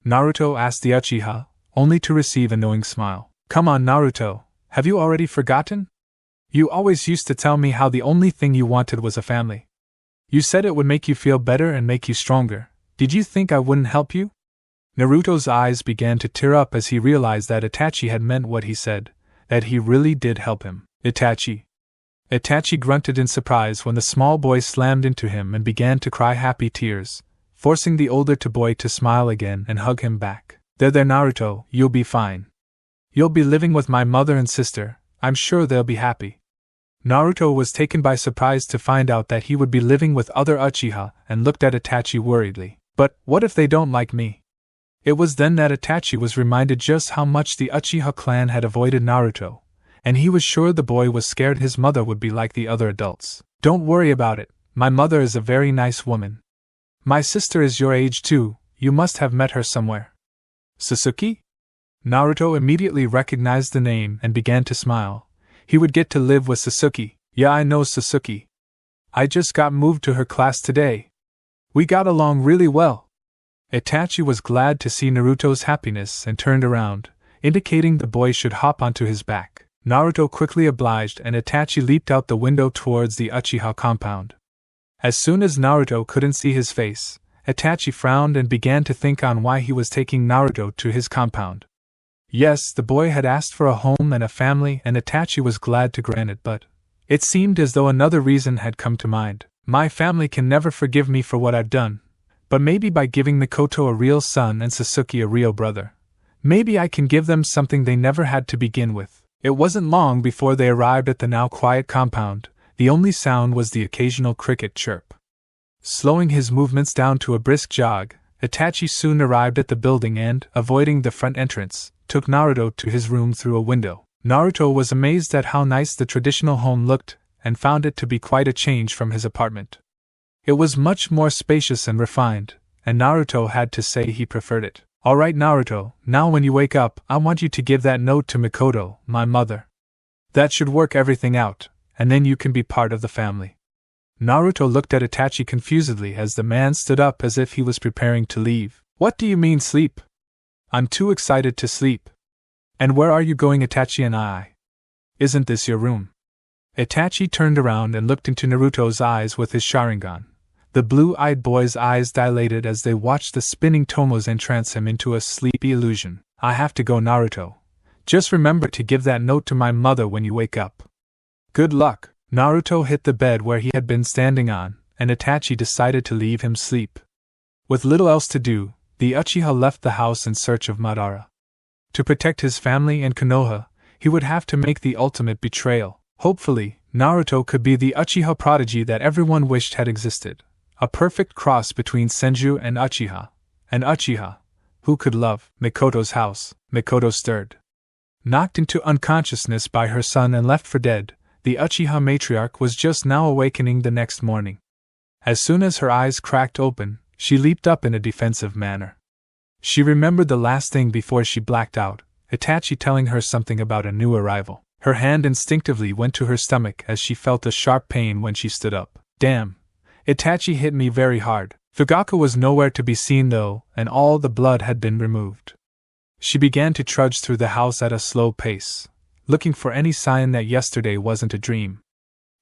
Naruto asked the Uchiha, only to receive a knowing smile. Come on, Naruto, have you already forgotten? You always used to tell me how the only thing you wanted was a family. You said it would make you feel better and make you stronger. Did you think I wouldn't help you? Naruto's eyes began to tear up as he realized that Itachi had meant what he said, that he really did help him. Itachi. Itachi grunted in surprise when the small boy slammed into him and began to cry happy tears, forcing the older boy to smile again and hug him back. There, Naruto, you'll be fine. You'll be living with my mother and sister, I'm sure they'll be happy. Naruto was taken by surprise to find out that he would be living with other Uchiha and looked at Itachi worriedly. But what if they don't like me? It was then that Itachi was reminded just how much the Uchiha clan had avoided Naruto, and he was sure the boy was scared his mother would be like the other adults. Don't worry about it, my mother is a very nice woman. My sister is your age too, you must have met her somewhere. Sasuke? Naruto immediately recognized the name and began to smile. He would get to live with Sasuke. Yeah, I know Sasuke. I just got moved to her class today. We got along really well. Itachi was glad to see Naruto's happiness and turned around, indicating the boy should hop onto his back. Naruto quickly obliged and Itachi leaped out the window towards the Uchiha compound. As soon as Naruto couldn't see his face, Itachi frowned and began to think on why he was taking Naruto to his compound. Yes, the boy had asked for a home and a family and Itachi was glad to grant it, but it seemed as though another reason had come to mind. My family can never forgive me for what I've done, but maybe by giving Mikoto a real son and Sasuke a real brother, maybe I can give them something they never had to begin with. It wasn't long before they arrived at the now quiet compound. The only sound was the occasional cricket chirp. Slowing his movements down to a brisk jog, Itachi soon arrived at the building and, avoiding the front entrance, took Naruto to his room through a window. Naruto was amazed at how nice the traditional home looked, and found it to be quite a change from his apartment. It was much more spacious and refined, and Naruto had to say he preferred it. Alright Naruto, now when you wake up, I want you to give that note to Mikoto, my mother. That should work everything out, and then you can be part of the family. Naruto looked at Itachi confusedly as the man stood up as if he was preparing to leave. What do you mean sleep? I'm too excited to sleep. And where are you going, Itachi and I? Isn't this your room? Itachi turned around and looked into Naruto's eyes with his Sharingan. The blue-eyed boy's eyes dilated as they watched the spinning tomos entrance him into a sleepy illusion. I have to go, Naruto. Just remember to give that note to my mother when you wake up. Good luck. Naruto hit the bed where he had been standing on, and Itachi decided to leave him sleep. With little else to do, the Uchiha left the house in search of Madara. To protect his family and Konoha, he would have to make the ultimate betrayal. Hopefully, Naruto could be the Uchiha prodigy that everyone wished had existed. A perfect cross between Senju and Uchiha. An Uchiha who could love. Mikoto's house. Mikoto stirred. Knocked into unconsciousness by her son and left for dead, the Uchiha matriarch was just now awakening the next morning. As soon as her eyes cracked open, she leaped up in a defensive manner. She remembered the last thing before she blacked out, Itachi telling her something about a new arrival. Her hand instinctively went to her stomach as she felt a sharp pain when she stood up. Damn! Itachi hit me very hard. Fugaku was nowhere to be seen though, and all the blood had been removed. She began to trudge through the house at a slow pace, looking for any sign that yesterday wasn't a dream.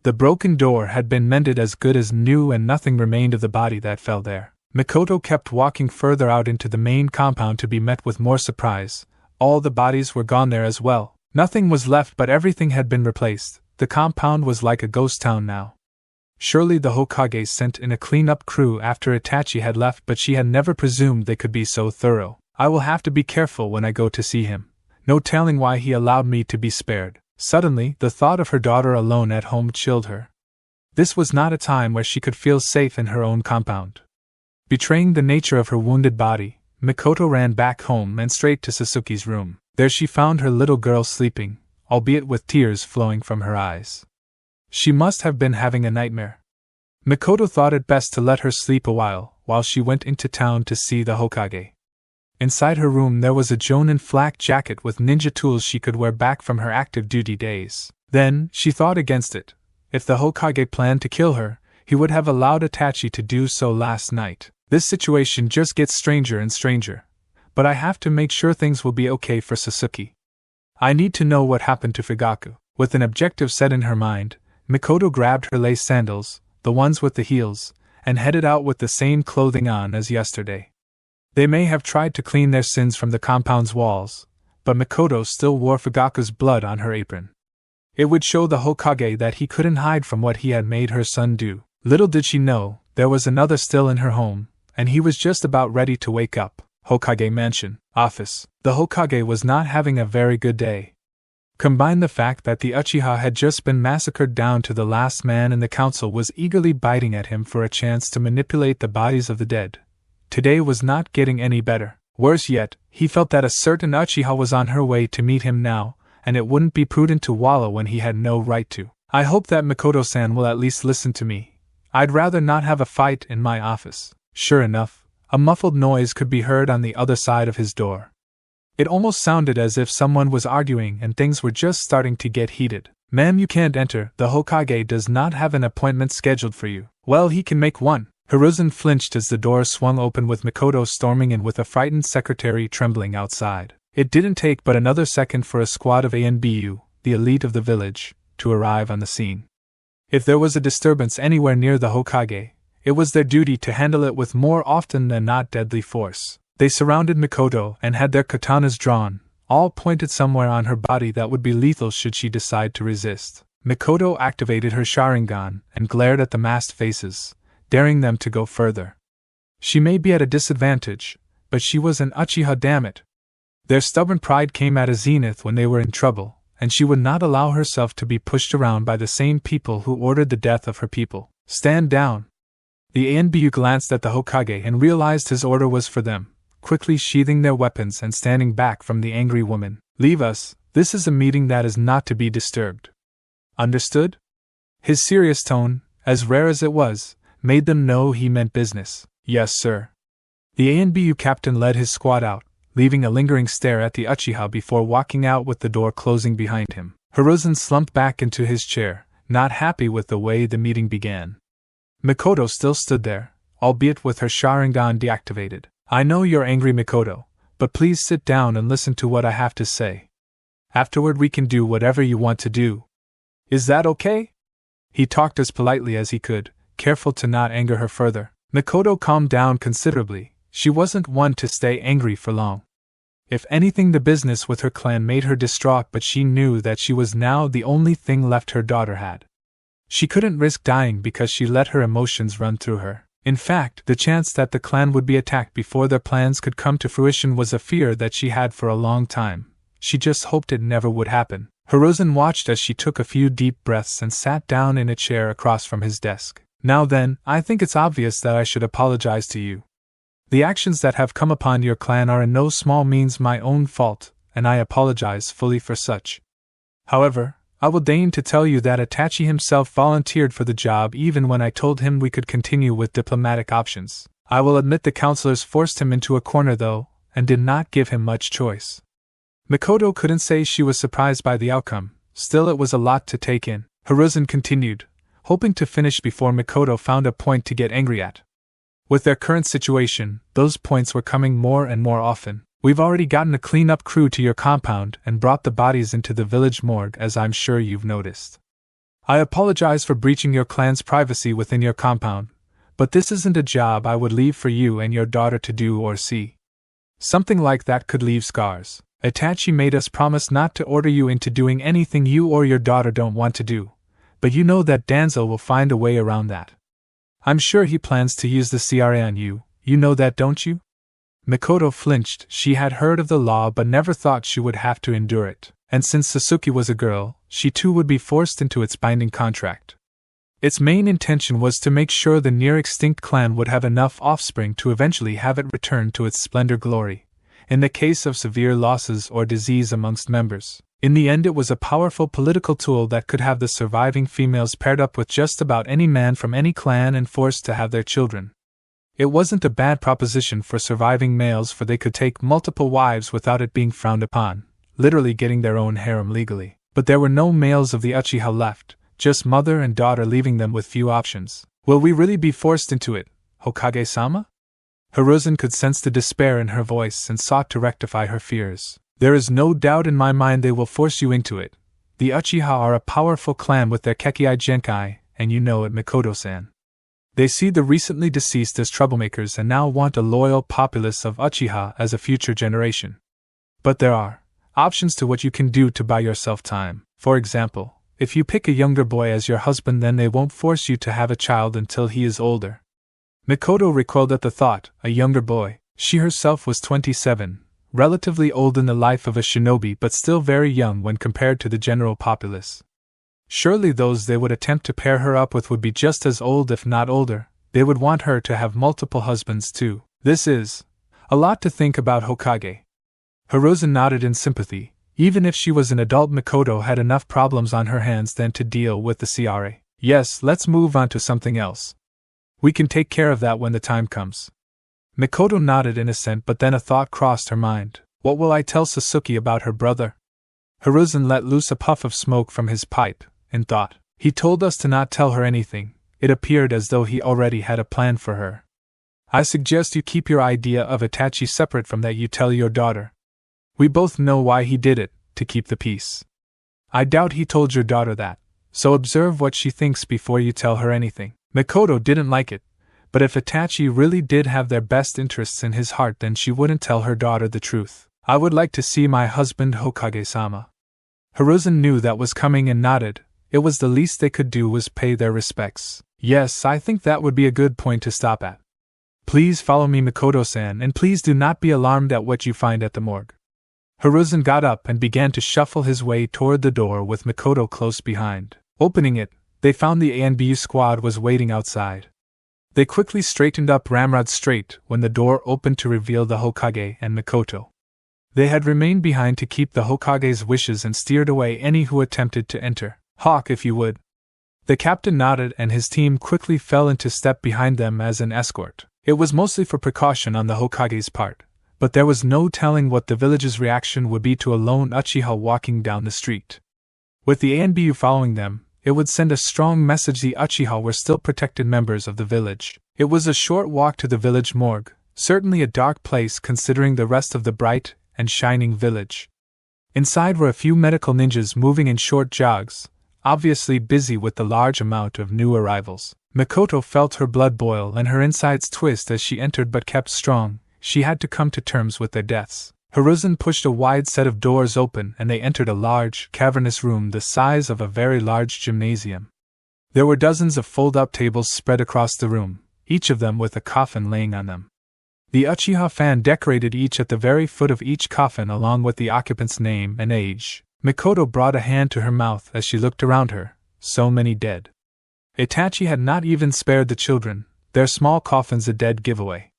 The broken door had been mended as good as new and nothing remained of the body that fell there. Mikoto kept walking further out into the main compound to be met with more surprise. All the bodies were gone there as well. Nothing was left but everything had been replaced. The compound was like a ghost town now. Surely the Hokage sent in a clean-up crew after Itachi had left, but she had never presumed they could be so thorough. I will have to be careful when I go to see him. No telling why he allowed me to be spared. Suddenly, the thought of her daughter alone at home chilled her. This was not a time where she could feel safe in her own compound. Betraying the nature of her wounded body, Mikoto ran back home and straight to Sasuke's room. There she found her little girl sleeping, albeit with tears flowing from her eyes. She must have been having a nightmare. Mikoto thought it best to let her sleep a while she went into town to see the Hokage. Inside her room there was a Jonin flak jacket with ninja tools she could wear back from her active duty days. Then, she thought against it. If the Hokage planned to kill her, he would have allowed Itachi to do so last night. This situation just gets stranger and stranger. But I have to make sure things will be okay for Sasuke. I need to know what happened to Fugaku. With an objective set in her mind, Mikoto grabbed her lace sandals, the ones with the heels, and headed out with the same clothing on as yesterday. They may have tried to clean their sins from the compound's walls, but Mikoto still wore Fugaku's blood on her apron. It would show the Hokage that he couldn't hide from what he had made her son do. Little did she know, there was another still in her home, and he was just about ready to wake up. Hokage Mansion, office. The Hokage was not having a very good day. Combine the fact that the Uchiha had just been massacred down to the last man, and the council was eagerly biting at him for a chance to manipulate the bodies of the dead. Today was not getting any better. Worse yet, he felt that a certain Uchiha was on her way to meet him now, and it wouldn't be prudent to wallow when he had no right to. I hope that Mikoto-san will at least listen to me. I'd rather not have a fight in my office. Sure enough, a muffled noise could be heard on the other side of his door. It almost sounded as if someone was arguing and things were just starting to get heated. Ma'am, you can't enter. The Hokage does not have an appointment scheduled for you. Well, he can make one. Hiruzen flinched as the door swung open with Mikoto storming in with a frightened secretary trembling outside. It didn't take but another second for a squad of ANBU, the elite of the village, to arrive on the scene. If there was a disturbance anywhere near the Hokage, it was their duty to handle it with more often than not deadly force. They surrounded Mikoto and had their katanas drawn, all pointed somewhere on her body that would be lethal should she decide to resist. Mikoto activated her Sharingan and glared at the masked faces, daring them to go further. She may be at a disadvantage, but she was an Uchiha, damn it. Their stubborn pride came at a zenith when they were in trouble, and she would not allow herself to be pushed around by the same people who ordered the death of her people. Stand down! The ANBU glanced at the Hokage and realized his order was for them, quickly sheathing their weapons and standing back from the angry woman. Leave us, this is a meeting that is not to be disturbed. Understood? His serious tone, as rare as it was, made them know he meant business. Yes, sir. The ANBU captain led his squad out, leaving a lingering stare at the Uchiha before walking out with the door closing behind him. Hiruzen slumped back into his chair, not happy with the way the meeting began. Mikoto still stood there, albeit with her Sharingan deactivated. I know you're angry, Mikoto, but please sit down and listen to what I have to say. Afterward we can do whatever you want to do. Is that okay? He talked as politely as he could, careful to not anger her further. Mikoto calmed down considerably. She wasn't one to stay angry for long. If anything, the business with her clan made her distraught, but she knew that she was now the only thing left her daughter had. She couldn't risk dying because she let her emotions run through her. In fact, the chance that the clan would be attacked before their plans could come to fruition was a fear that she had for a long time. She just hoped it never would happen. Hiruzen watched as she took a few deep breaths and sat down in a chair across from his desk. Now then, I think it's obvious that I should apologize to you. The actions that have come upon your clan are in no small means my own fault, and I apologize fully for such. However, I will deign to tell you that Itachi himself volunteered for the job even when I told him we could continue with diplomatic options. I will admit the counselors forced him into a corner though, and did not give him much choice. Mikoto couldn't say she was surprised by the outcome, still it was a lot to take in. Hiruzen continued, hoping to finish before Mikoto found a point to get angry at. With their current situation, those points were coming more and more often. We've already gotten a clean-up crew to your compound and brought the bodies into the village morgue, as I'm sure you've noticed. I apologize for breaching your clan's privacy within your compound, but this isn't a job I would leave for you and your daughter to do or see. Something like that could leave scars. Itachi made us promise not to order you into doing anything you or your daughter don't want to do, but you know that Danzo will find a way around that. I'm sure he plans to use the CRA on you, you know that, don't you? Mikoto flinched. She had heard of the law but never thought she would have to endure it, and since Sasuke was a girl, she too would be forced into its binding contract. Its main intention was to make sure the near-extinct clan would have enough offspring to eventually have it return to its splendor glory, in the case of severe losses or disease amongst members. In the end, it was a powerful political tool that could have the surviving females paired up with just about any man from any clan and forced to have their children. It wasn't a bad proposition for surviving males, for they could take multiple wives without it being frowned upon, literally getting their own harem legally. But there were no males of the Uchiha left, just mother and daughter, leaving them with few options. Will we really be forced into it, Hokage-sama? Hiruzen could sense the despair in her voice and sought to rectify her fears. There is no doubt in my mind they will force you into it. The Uchiha are a powerful clan with their Kekkei Genkai, and you know it, Mikoto-san. They see the recently deceased as troublemakers and now want a loyal populace of Uchiha as a future generation. But there are options to what you can do to buy yourself time. For example, if you pick a younger boy as your husband, then they won't force you to have a child until he is older. Mikoto recoiled at the thought, a younger boy. She herself was 27, relatively old in the life of a shinobi but still very young when compared to the general populace. Surely those they would attempt to pair her up with would be just as old if not older. They would want her to have multiple husbands too. This is a lot to think about, Hokage. Hiruzen nodded in sympathy. Even if she was an adult, Mikoto had enough problems on her hands than to deal with the CRA. Yes, let's move on to something else. We can take care of that when the time comes. Mikoto nodded in assent, but then a thought crossed her mind. What will I tell Sasuke about her brother? Hiruzen let loose a puff of smoke from his pipe, in thought. He told us to not tell her anything. It appeared as though he already had a plan for her. I suggest you keep your idea of Itachi separate from that you tell your daughter. We both know why he did it, to keep the peace. I doubt he told your daughter that, so observe what she thinks before you tell her anything. Mikoto didn't like it, but if Itachi really did have their best interests in his heart, then she wouldn't tell her daughter the truth. I would like to see my husband, Hokage-sama. Hiruzen knew that was coming and nodded. It was the least they could do was pay their respects. Yes, I think that would be a good point to stop at. Please follow me, Mikoto-san, and please do not be alarmed at what you find at the morgue. Hiruzen got up and began to shuffle his way toward the door with Mikoto close behind. Opening it, they found the ANBU squad was waiting outside. They quickly straightened up ramrod straight when the door opened to reveal the Hokage and Mikoto. They had remained behind to keep the Hokage's wishes and steered away any who attempted to enter. Hawk, if you would. The captain nodded and his team quickly fell into step behind them as an escort. It was mostly for precaution on the Hokage's part, but there was no telling what the village's reaction would be to a lone Uchiha walking down the street. With the ANBU following them, it would send a strong message the Uchiha were still protected members of the village. It was a short walk to the village morgue, certainly a dark place considering the rest of the bright and shining village. Inside were a few medical ninjas moving in short jogs, obviously busy with the large amount of new arrivals. Mikoto felt her blood boil and her insides twist as she entered, but kept strong. She had to come to terms with their deaths. Hiruzen pushed a wide set of doors open and they entered a large, cavernous room the size of a very large gymnasium. There were dozens of fold-up tables spread across the room, each of them with a coffin laying on them. The Uchiha fan decorated each at the very foot of each coffin along with the occupant's name and age. Mikoto brought a hand to her mouth as she looked around her. So many dead. Itachi had not even spared the children, their small coffins a dead giveaway.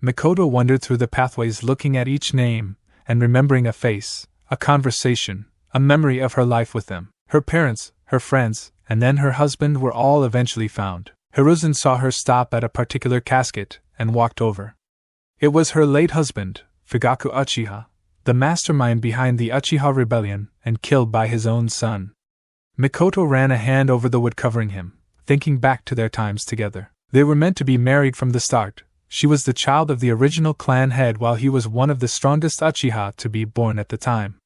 Mikoto wandered through the pathways looking at each name, and remembering a face, a conversation, a memory of her life with them. Her parents, her friends, and then her husband were all eventually found. Hiruzen saw her stop at a particular casket, and walked over. It was her late husband, Fugaku Uchiha, the mastermind behind the Uchiha rebellion, and killed by his own son. Mikoto ran a hand over the wood covering him, thinking back to their times together. They were meant to be married from the start. She was the child of the original clan head while he was one of the strongest Uchiha to be born at the time.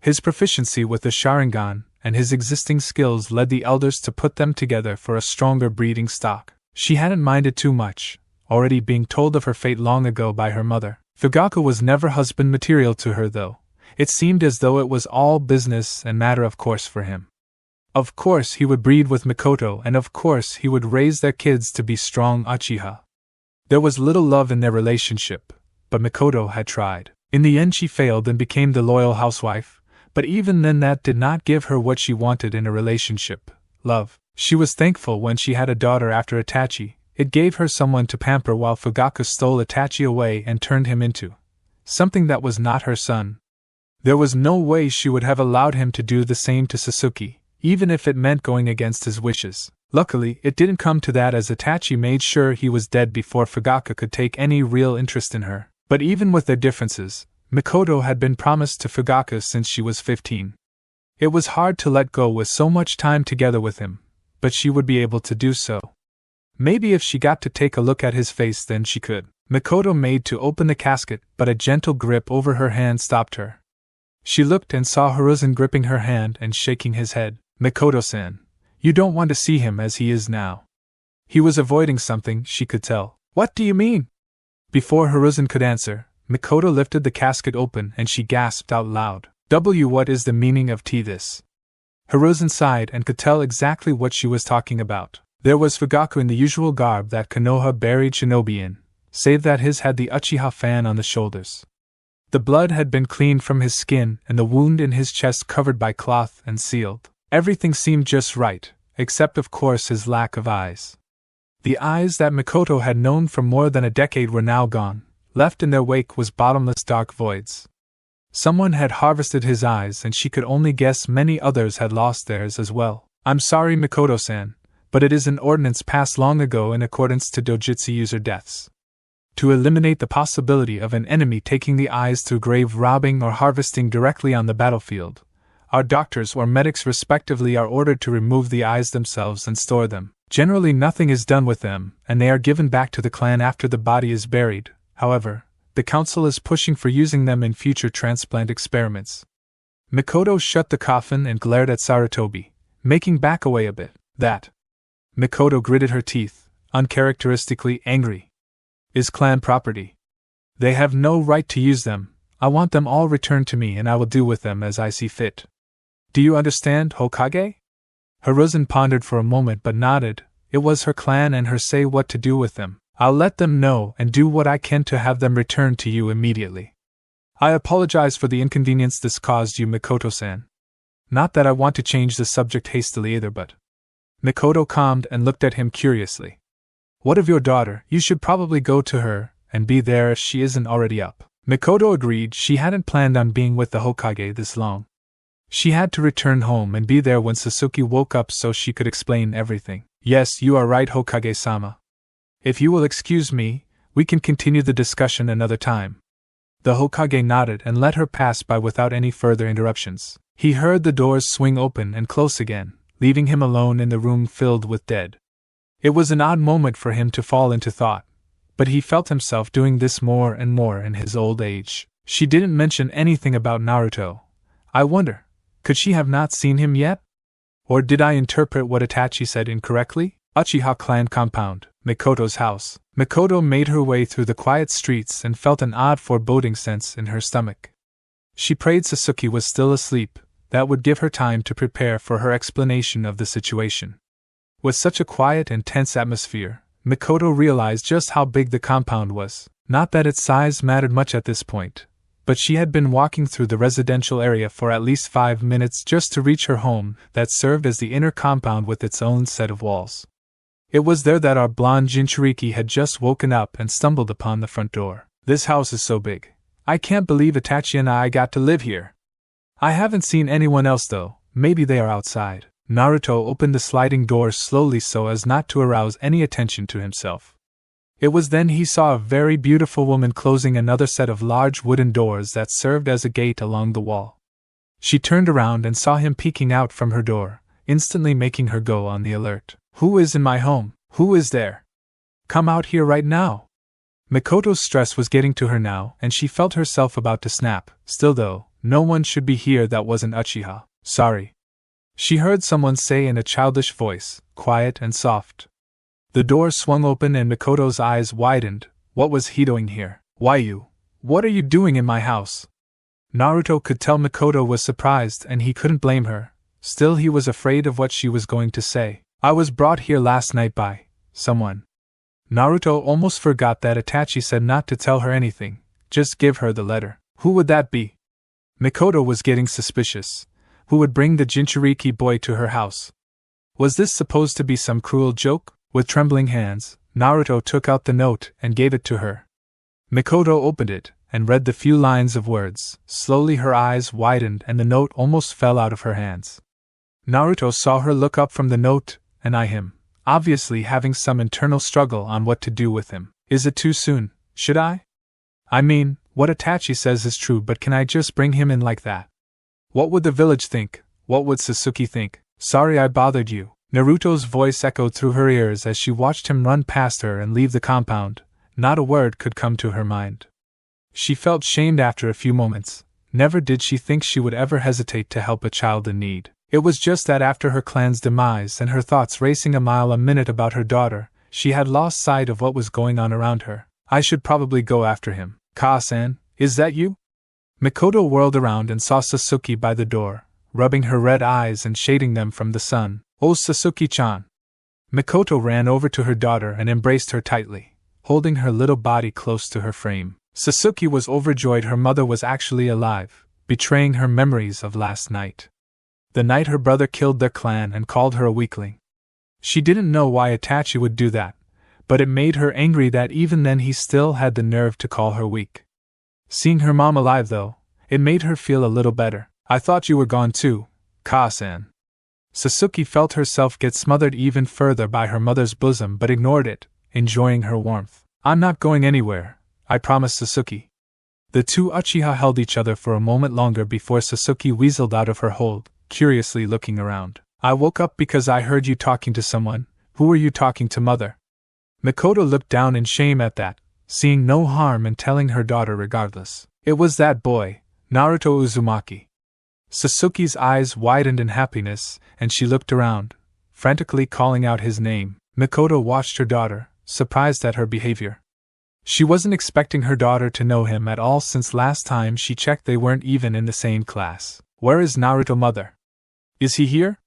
His proficiency with the Sharingan and his existing skills led the elders to put them together for a stronger breeding stock. She hadn't minded too much, already being told of her fate long ago by her mother. Fugaku was never husband material to her though. It seemed as though it was all business and matter of course for him. Of course he would breed with Mikoto and of course he would raise their kids to be strong Uchiha. There was little love in their relationship, but Mikoto had tried. In the end she failed and became the loyal housewife, but even then that did not give her what she wanted in a relationship, love. She was thankful when she had a daughter after Itachi. It gave her someone to pamper while Fugaku stole Itachi away and turned him into something that was not her son. There was no way she would have allowed him to do the same to Sasuke, even if it meant going against his wishes. Luckily, it didn't come to that as Itachi made sure he was dead before Fugaku could take any real interest in her. But even with their differences, Mikoto had been promised to Fugaku since she was 15. It was hard to let go with so much time together with him, but she would be able to do so. Maybe if she got to take a look at his face then she could. Mikoto made to open the casket, but a gentle grip over her hand stopped her. She looked and saw Hiruzen gripping her hand and shaking his head. Mikoto-san, you don't want to see him as he is now. He was avoiding something, she could tell. What do you mean? Before Hiruzen could answer, Mikoto lifted the casket open and she gasped out loud. What is the meaning of this? Hiruzen sighed and could tell exactly what she was talking about. There was Fugaku in the usual garb that Konoha buried shinobi in, save that his had the Uchiha fan on the shoulders. The blood had been cleaned from his skin and the wound in his chest covered by cloth and sealed. Everything seemed just right, except of course his lack of eyes. The eyes that Mikoto had known for more than a decade were now gone. Left in their wake was bottomless dark voids. Someone had harvested his eyes and she could only guess many others had lost theirs as well. I'm sorry Mikoto-san, but it is an ordinance passed long ago in accordance to dojutsu user deaths. To eliminate the possibility of an enemy taking the eyes through grave robbing or harvesting directly on the battlefield, our doctors or medics respectively are ordered to remove the eyes themselves and store them. Generally nothing is done with them, and they are given back to the clan after the body is buried. However, the council is pushing for using them in future transplant experiments. Mikoto shut the coffin and glared at Sarutobi, making back away a bit. That. Mikoto gritted her teeth, uncharacteristically angry. Is clan property. They have no right to use them. I want them all returned to me and I will do with them as I see fit. Do you understand, Hokage? Hiruzen pondered for a moment but nodded. It was her clan and her say what to do with them. I'll let them know and do what I can to have them returned to you immediately. I apologize for the inconvenience this caused you, Mikoto-san. Not that I want to change the subject hastily either, but... Mikoto calmed and looked at him curiously. What of your daughter? You should probably go to her and be there if she isn't already up. Mikoto agreed. She hadn't planned on being with the Hokage this long. She had to return home and be there when Sasuke woke up so she could explain everything. Yes, you are right, Hokage-sama. If you will excuse me, we can continue the discussion another time. The Hokage nodded and let her pass by without any further interruptions. He heard the doors swing open and close again, leaving him alone in the room filled with dead. It was an odd moment for him to fall into thought, but he felt himself doing this more and more in his old age. She didn't mention anything about Naruto. I wonder, could she have not seen him yet? Or did I interpret what Itachi said incorrectly? Uchiha clan compound, Mikoto's house. Mikoto made her way through the quiet streets and felt an odd foreboding sense in her stomach. She prayed Sasuke was still asleep. That would give her time to prepare for her explanation of the situation. With such a quiet and tense atmosphere, Mikoto realized just how big the compound was. Not that its size mattered much at this point, but she had been walking through the residential area for at least 5 minutes just to reach her home that served as the inner compound with its own set of walls. It was there that our blonde Jinchuriki had just woken up and stumbled upon the front door. This house is so big. I can't believe Itachi and I got to live here. I haven't seen anyone else though, maybe they are outside. Naruto opened the sliding door slowly so as not to arouse any attention to himself. It was then he saw a very beautiful woman closing another set of large wooden doors that served as a gate along the wall. She turned around and saw him peeking out from her door, instantly making her go on the alert. Who is in my home? Who is there? Come out here right now. Mikoto's stress was getting to her now, and she felt herself about to snap. Still though, no one should be here that wasn't Uchiha. Sorry. She heard someone say in a childish voice, quiet and soft. The door swung open and Mikoto's eyes widened. What was he doing here? Why you? What are you doing in my house? Naruto could tell Mikoto was surprised and he couldn't blame her. Still he was afraid of what she was going to say. I was brought here last night by someone. Naruto almost forgot that Itachi said not to tell her anything, just give her the letter. Who would that be? Mikoto was getting suspicious. Who would bring the Jinchuriki boy to her house? Was this supposed to be some cruel joke? With trembling hands, Naruto took out the note and gave it to her. Mikoto opened it and read the few lines of words. Slowly her eyes widened and the note almost fell out of her hands. Naruto saw her look up from the note and eye him, obviously having some internal struggle on what to do with him. Is it too soon? Should I? I mean, what Itachi says is true, but can I just bring him in like that? What would the village think? What would Sasuke think? Sorry I bothered you. Naruto's voice echoed through her ears as she watched him run past her and leave the compound. Not a word could come to her mind. She felt shamed after a few moments. Never did she think she would ever hesitate to help a child in need. It was just that after her clan's demise and her thoughts racing a mile a minute about her daughter, she had lost sight of what was going on around her. I should probably go after him. Ka-san, is that you? Mikoto whirled around and saw Sasuke by the door, rubbing her red eyes and shading them from the sun. Oh, Sasuke-chan! Mikoto ran over to her daughter and embraced her tightly, holding her little body close to her frame. Sasuke was overjoyed her mother was actually alive, betraying her memories of last night. The night her brother killed their clan and called her a weakling. She didn't know why Itachi would do that, but it made her angry that even then he still had the nerve to call her weak. Seeing her mom alive, though, it made her feel a little better. I thought you were gone too, Ka-san. Sasuke felt herself get smothered even further by her mother's bosom but ignored it, enjoying her warmth. I'm not going anywhere, I promise, Sasuke. The two Uchiha held each other for a moment longer before Sasuke weaseled out of her hold, curiously looking around. I woke up because I heard you talking to someone. Who were you talking to, mother? Mikoto looked down in shame at that, seeing no harm in telling her daughter regardless. It was that boy, Naruto Uzumaki. Sasuke's eyes widened in happiness, and she looked around, frantically calling out his name. Mikoto watched her daughter, surprised at her behavior. She wasn't expecting her daughter to know him at all since last time she checked they weren't even in the same class. Where is Naruto, mother? Is he here?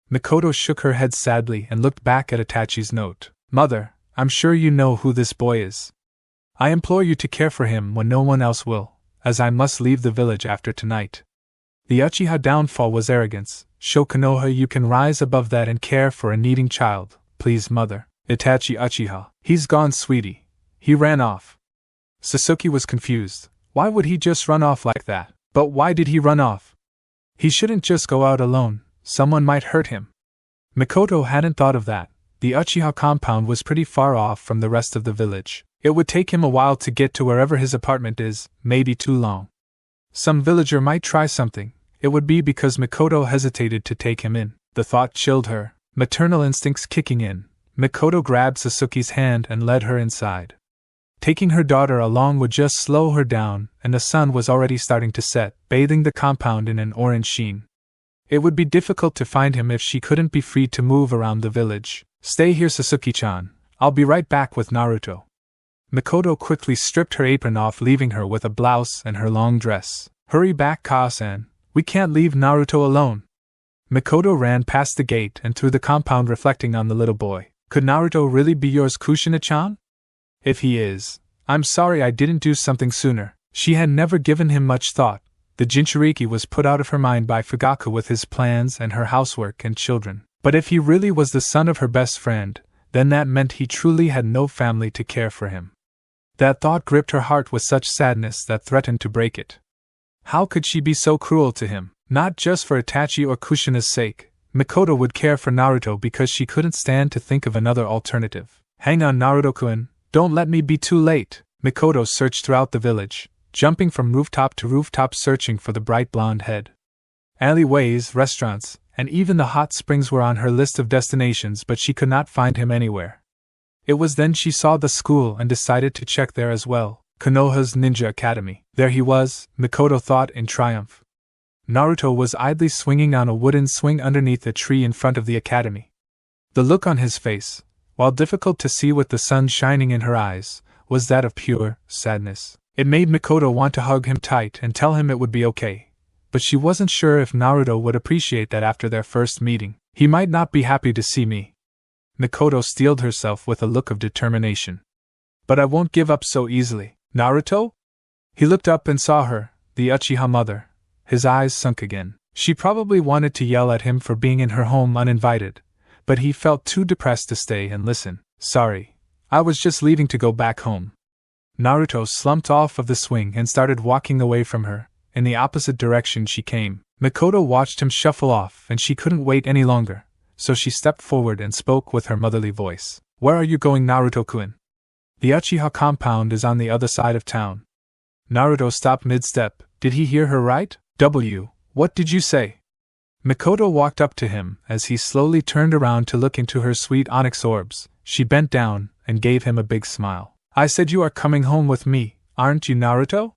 Mikoto shook her head sadly and looked back at Itachi's note. Mother, I'm sure you know who this boy is. I implore you to care for him when no one else will, as I must leave the village after tonight. The Uchiha downfall was arrogance. Show Konoha you can rise above that and care for a needing child, please, mother. Itachi Uchiha. He's gone, sweetie. He ran off. Sasuke was confused. Why would he just run off like that? But why did he run off? He shouldn't just go out alone. Someone might hurt him. Mikoto hadn't thought of that. The Uchiha compound was pretty far off from the rest of the village. It would take him a while to get to wherever his apartment is, maybe too long. Some villager might try something. It would be because Mikoto hesitated to take him in. The thought chilled her, maternal instincts kicking in. Mikoto grabbed Sasuke's hand and led her inside. Taking her daughter along would just slow her down, and the sun was already starting to set, bathing the compound in an orange sheen. It would be difficult to find him if she couldn't be free to move around the village. Stay here, Sasuke-chan. I'll be right back with Naruto. Mikoto quickly stripped her apron off, leaving her with a blouse and her long dress. Hurry back, Ka-san. We can't leave Naruto alone. Mikoto ran past the gate and through the compound, reflecting on the little boy. Could Naruto really be yours, Kushina-chan? If he is, I'm sorry I didn't do something sooner. She had never given him much thought. The Jinchuriki was put out of her mind by Fugaku with his plans and her housework and children. But if he really was the son of her best friend, then that meant he truly had no family to care for him. That thought gripped her heart with such sadness that threatened to break it. How could she be so cruel to him? Not just for Itachi or Kushina's sake. Mikoto would care for Naruto because she couldn't stand to think of another alternative. Hang on, Naruto-kun, don't let me be too late. Mikoto searched throughout the village, jumping from rooftop to rooftop searching for the bright blonde head. Alleyways, restaurants, and even the hot springs were on her list of destinations, but she could not find him anywhere. It was then she saw the school and decided to check there as well. Konoha's Ninja Academy. There he was, Mikoto thought in triumph. Naruto was idly swinging on a wooden swing underneath a tree in front of the academy. The look on his face, while difficult to see with the sun shining in her eyes, was that of pure sadness. It made Mikoto want to hug him tight and tell him it would be okay. But she wasn't sure if Naruto would appreciate that after their first meeting. He might not be happy to see me. Mikoto steeled herself with a look of determination. But I won't give up so easily. Naruto? He looked up and saw her, the Uchiha mother. His eyes sunk again. She probably wanted to yell at him for being in her home uninvited, but he felt too depressed to stay and listen. Sorry, I was just leaving to go back home. Naruto slumped off of the swing and started walking away from her, in the opposite direction she came. Mikoto watched him shuffle off and she couldn't wait any longer, so she stepped forward and spoke with her motherly voice. Where are you going, Naruto-kun? The Uchiha compound is on the other side of town. Naruto stopped mid-step. Did he hear her right? What did you say? Mikoto walked up to him. As he slowly turned around to look into her sweet onyx orbs, she bent down and gave him a big smile. I said you are coming home with me, aren't you, Naruto?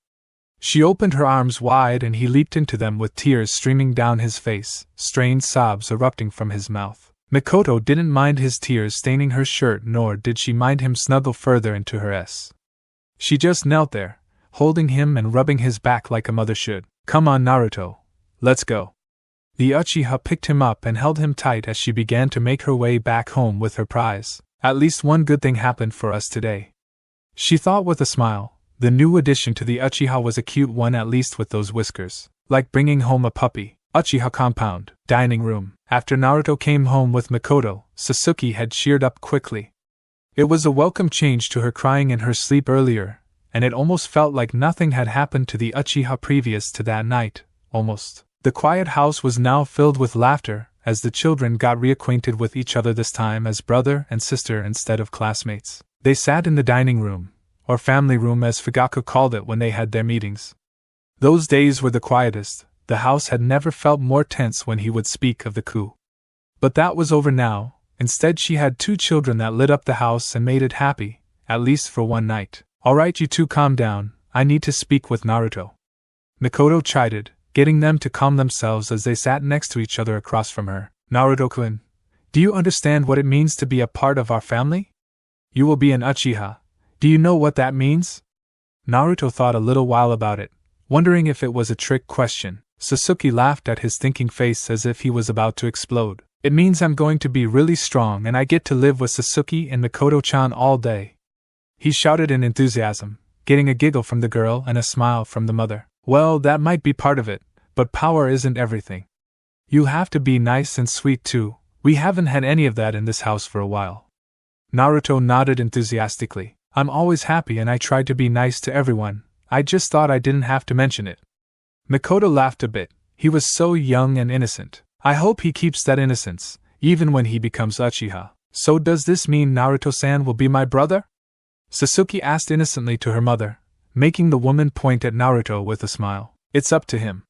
She opened her arms wide and he leaped into them with tears streaming down his face, strained sobs erupting from his mouth. Mikoto didn't mind his tears staining her shirt, nor did she mind him snuggle further into her s. She just knelt there, holding him and rubbing his back like a mother should. Come on, Naruto. Let's go. The Uchiha picked him up and held him tight as she began to make her way back home with her prize. At least one good thing happened for us today, she thought with a smile. The new addition to the Uchiha was a cute one, at least with those whiskers. Like bringing home a puppy. Uchiha compound, dining room. After Naruto came home with Mikoto, Sasuke had cheered up quickly. It was a welcome change to her crying in her sleep earlier, and it almost felt like nothing had happened to the Uchiha previous to that night, almost. The quiet house was now filled with laughter, as the children got reacquainted with each other, this time as brother and sister instead of classmates. They sat in the dining room, or family room as Fugaku called it when they had their meetings. Those days were the quietest. The house had never felt more tense when he would speak of the coup. But that was over now. Instead, she had two children that lit up the house and made it happy, at least for one night. Alright, you two calm down, I need to speak with Naruto. Mikoto chided, getting them to calm themselves as they sat next to each other across from her. Naruto-kun, do you understand what it means to be a part of our family? You will be an Uchiha. Do you know what that means? Naruto thought a little while about it, wondering if it was a trick question. Sasuke laughed at his thinking face as if he was about to explode. It means I'm going to be really strong and I get to live with Sasuke and Mikoto-chan all day, he shouted in enthusiasm, getting a giggle from the girl and a smile from the mother. Well, that might be part of it, but power isn't everything. You have to be nice and sweet too. We haven't had any of that in this house for a while. Naruto nodded enthusiastically. I'm always happy and I try to be nice to everyone. I just thought I didn't have to mention it. Mikoto laughed a bit. He was so young and innocent. I hope he keeps that innocence, even when he becomes Uchiha. So does this mean Naruto-san will be my brother? Sasuke asked innocently to her mother, making the woman point at Naruto with a smile. It's up to him.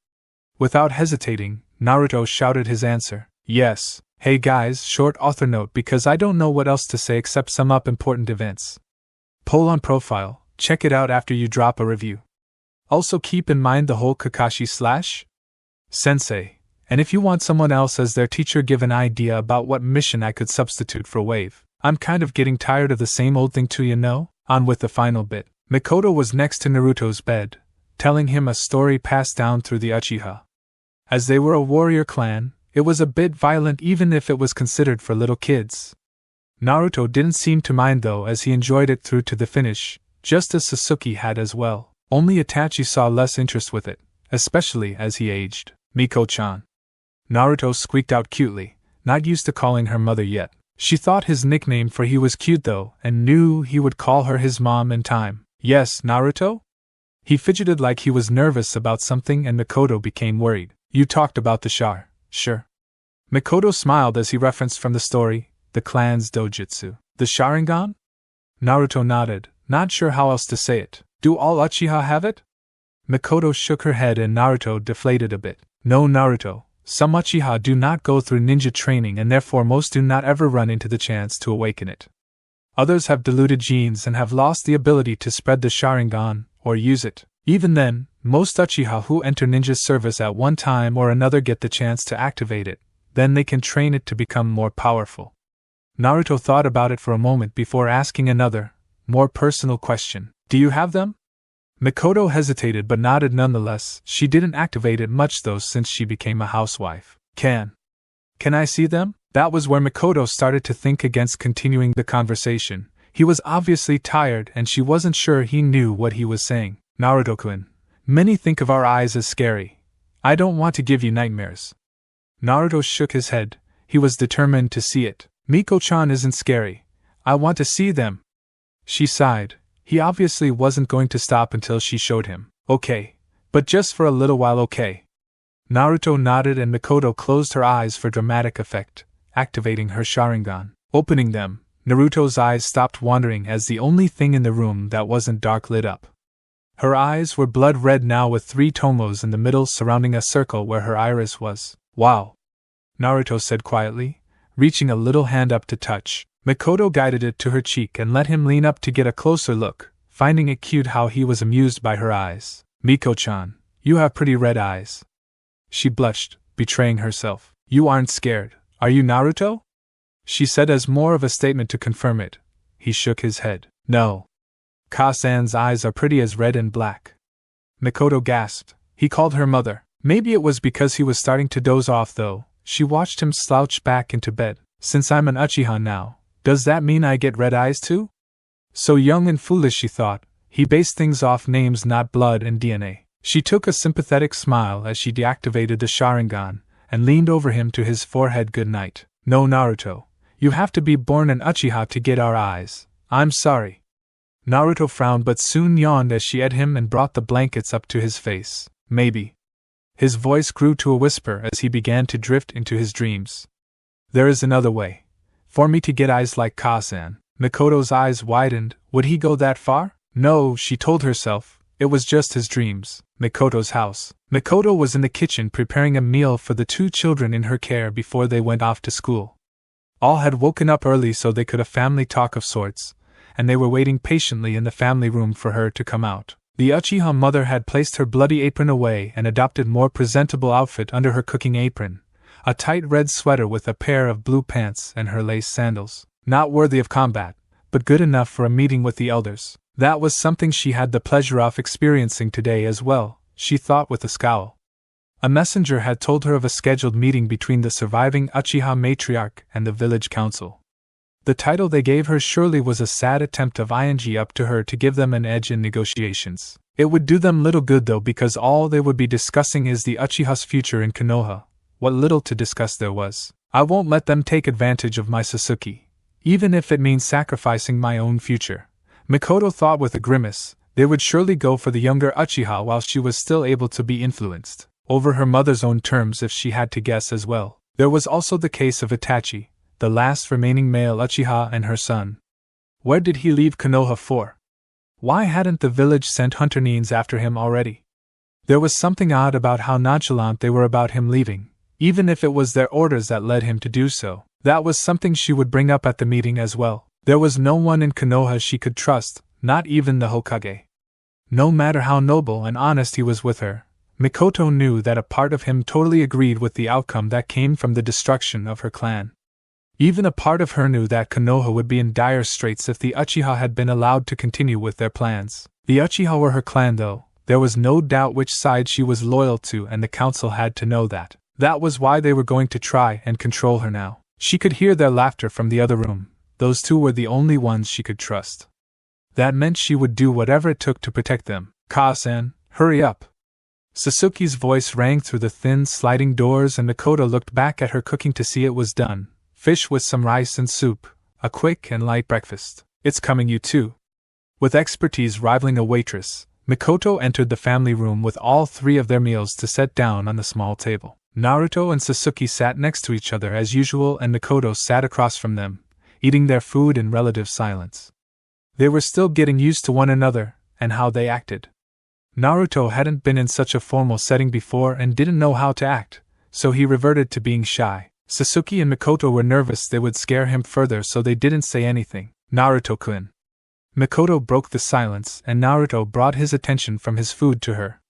Without hesitating, Naruto shouted his answer. Yes. Hey guys, short author note because I don't know what else to say except sum up important events. Poll on profile, check it out after you drop a review. Also keep in mind the whole Kakashi/Sensei, and if you want someone else as their teacher, give an idea about what mission I could substitute for Wave. I'm kind of getting tired of the same old thing too, you know? On with the final bit. Mikoto was next to Naruto's bed, telling him a story passed down through the Uchiha. As they were a warrior clan, it was a bit violent even if it was considered for little kids. Naruto didn't seem to mind though, as he enjoyed it through to the finish, just as Sasuke had as well. Only Itachi saw less interest with it, especially as he aged. Miko-chan. Naruto squeaked out cutely, not used to calling her mother yet. She thought his nickname for he was cute though, and knew he would call her his mom in time. Yes, Naruto? He fidgeted like he was nervous about something and Mikoto became worried. You talked about the char, sure. Mikoto smiled as he referenced from the story, the clan's dojutsu. The Sharingan? Naruto nodded, not sure how else to say it. Do all Uchiha have it? Mikoto shook her head and Naruto deflated a bit. No, Naruto. Some Uchiha do not go through ninja training and therefore most do not ever run into the chance to awaken it. Others have diluted genes and have lost the ability to spread the Sharingan, or use it. Even then, most Uchiha who enter ninja service at one time or another get the chance to activate it, then they can train it to become more powerful. Naruto thought about it for a moment before asking another, more personal question. Do you have them? Mikoto hesitated but nodded nonetheless. She didn't activate it much though since she became a housewife. Can I see them? That was where Mikoto started to think against continuing the conversation. He was obviously tired and she wasn't sure he knew what he was saying. Naruto-kun, many think of our eyes as scary. I don't want to give you nightmares. Naruto shook his head. He was determined to see it. Miko-chan isn't scary. I want to see them. She sighed. He obviously wasn't going to stop until she showed him. Okay. But just for a little while, okay. Naruto nodded and Mikoto closed her eyes for dramatic effect, activating her Sharingan. Opening them, Naruto's eyes stopped wandering as the only thing in the room that wasn't dark lit up. Her eyes were blood red now with 3 tomos in the middle surrounding a circle where her iris was. Wow. Naruto said quietly, reaching a little hand up to touch. Mikoto guided it to her cheek and let him lean up to get a closer look, finding it cute how he was amused by her eyes. Miko-chan, you have pretty red eyes. She blushed, betraying herself. You aren't scared, are you, Naruto? She said as more of a statement to confirm it. He shook his head. No. Ka-san's eyes are pretty as red and black. Mikoto gasped. He called her mother. Maybe it was because he was starting to doze off though. She watched him slouch back into bed. Since I'm an Uchiha now, does that mean I get red eyes too? So young and foolish, she thought. He based things off names, not blood and DNA. She took a sympathetic smile as she deactivated the Sharingan and leaned over him to his forehead. Good night. No, Naruto. You have to be born an Uchiha to get our eyes. I'm sorry. Naruto frowned but soon yawned as she ate him and brought the blankets up to his face. Maybe. His voice grew to a whisper as he began to drift into his dreams. There is another way. For me to get eyes like Ka-san. Mikoto's eyes widened. Would he go that far? No, she told herself. It was just his dreams. Mikoto's house. Mikoto was in the kitchen preparing a meal for the two children in her care before they went off to school. All had woken up early so they could have family talk of sorts, and they were waiting patiently in the family room for her to come out. The Uchiha mother had placed her bloody apron away and adopted more presentable outfit under her cooking apron, a tight red sweater with a pair of blue pants and her lace sandals. Not worthy of combat, but good enough for a meeting with the elders. That was something she had the pleasure of experiencing today as well, she thought with a scowl. A messenger had told her of a scheduled meeting between the surviving Uchiha matriarch and the village council. The title they gave her surely was a sad attempt of ing up to her to give them an edge in negotiations. It would do them little good though, because all they would be discussing is the Uchiha's future in Konoha. What little to discuss there was. I won't let them take advantage of my Sasuke, even if it means sacrificing my own future. Mikoto thought with a grimace. They would surely go for the younger Uchiha while she was still able to be influenced over her mother's own terms if she had to guess as well. There was also the case of Itachi, the last remaining male Uchiha, and her son. Where did he leave Konoha for? Why hadn't the village sent hunter Nins after him already? There was something odd about how nonchalant they were about him leaving, even if it was their orders that led him to do so. That was something she would bring up at the meeting as well. There was no one in Konoha she could trust, not even the Hokage. No matter how noble and honest he was with her, Mikoto knew that a part of him totally agreed with the outcome that came from the destruction of her clan. Even a part of her knew that Konoha would be in dire straits if the Uchiha had been allowed to continue with their plans. The Uchiha were her clan though, there was no doubt which side she was loyal to, and the council had to know that. That was why they were going to try and control her now. She could hear their laughter from the other room. Those two were the only ones she could trust. That meant she would do whatever it took to protect them. Ka-san, hurry up. Sasuke's voice rang through the thin sliding doors, and Mikoto looked back at her cooking to see it was done. Fish with some rice and soup, a quick and light breakfast. It's coming, you too. With expertise rivaling a waitress, Mikoto entered the family room with all three of their meals to set down on the small table. Naruto and Sasuke sat next to each other as usual, and Mikoto sat across from them, eating their food in relative silence. They were still getting used to one another, and how they acted. Naruto hadn't been in such a formal setting before and didn't know how to act, so he reverted to being shy. Sasuke and Mikoto were nervous they would scare him further, so they didn't say anything. Naruto-kun. Mikoto broke the silence, and Naruto brought his attention from his food to her.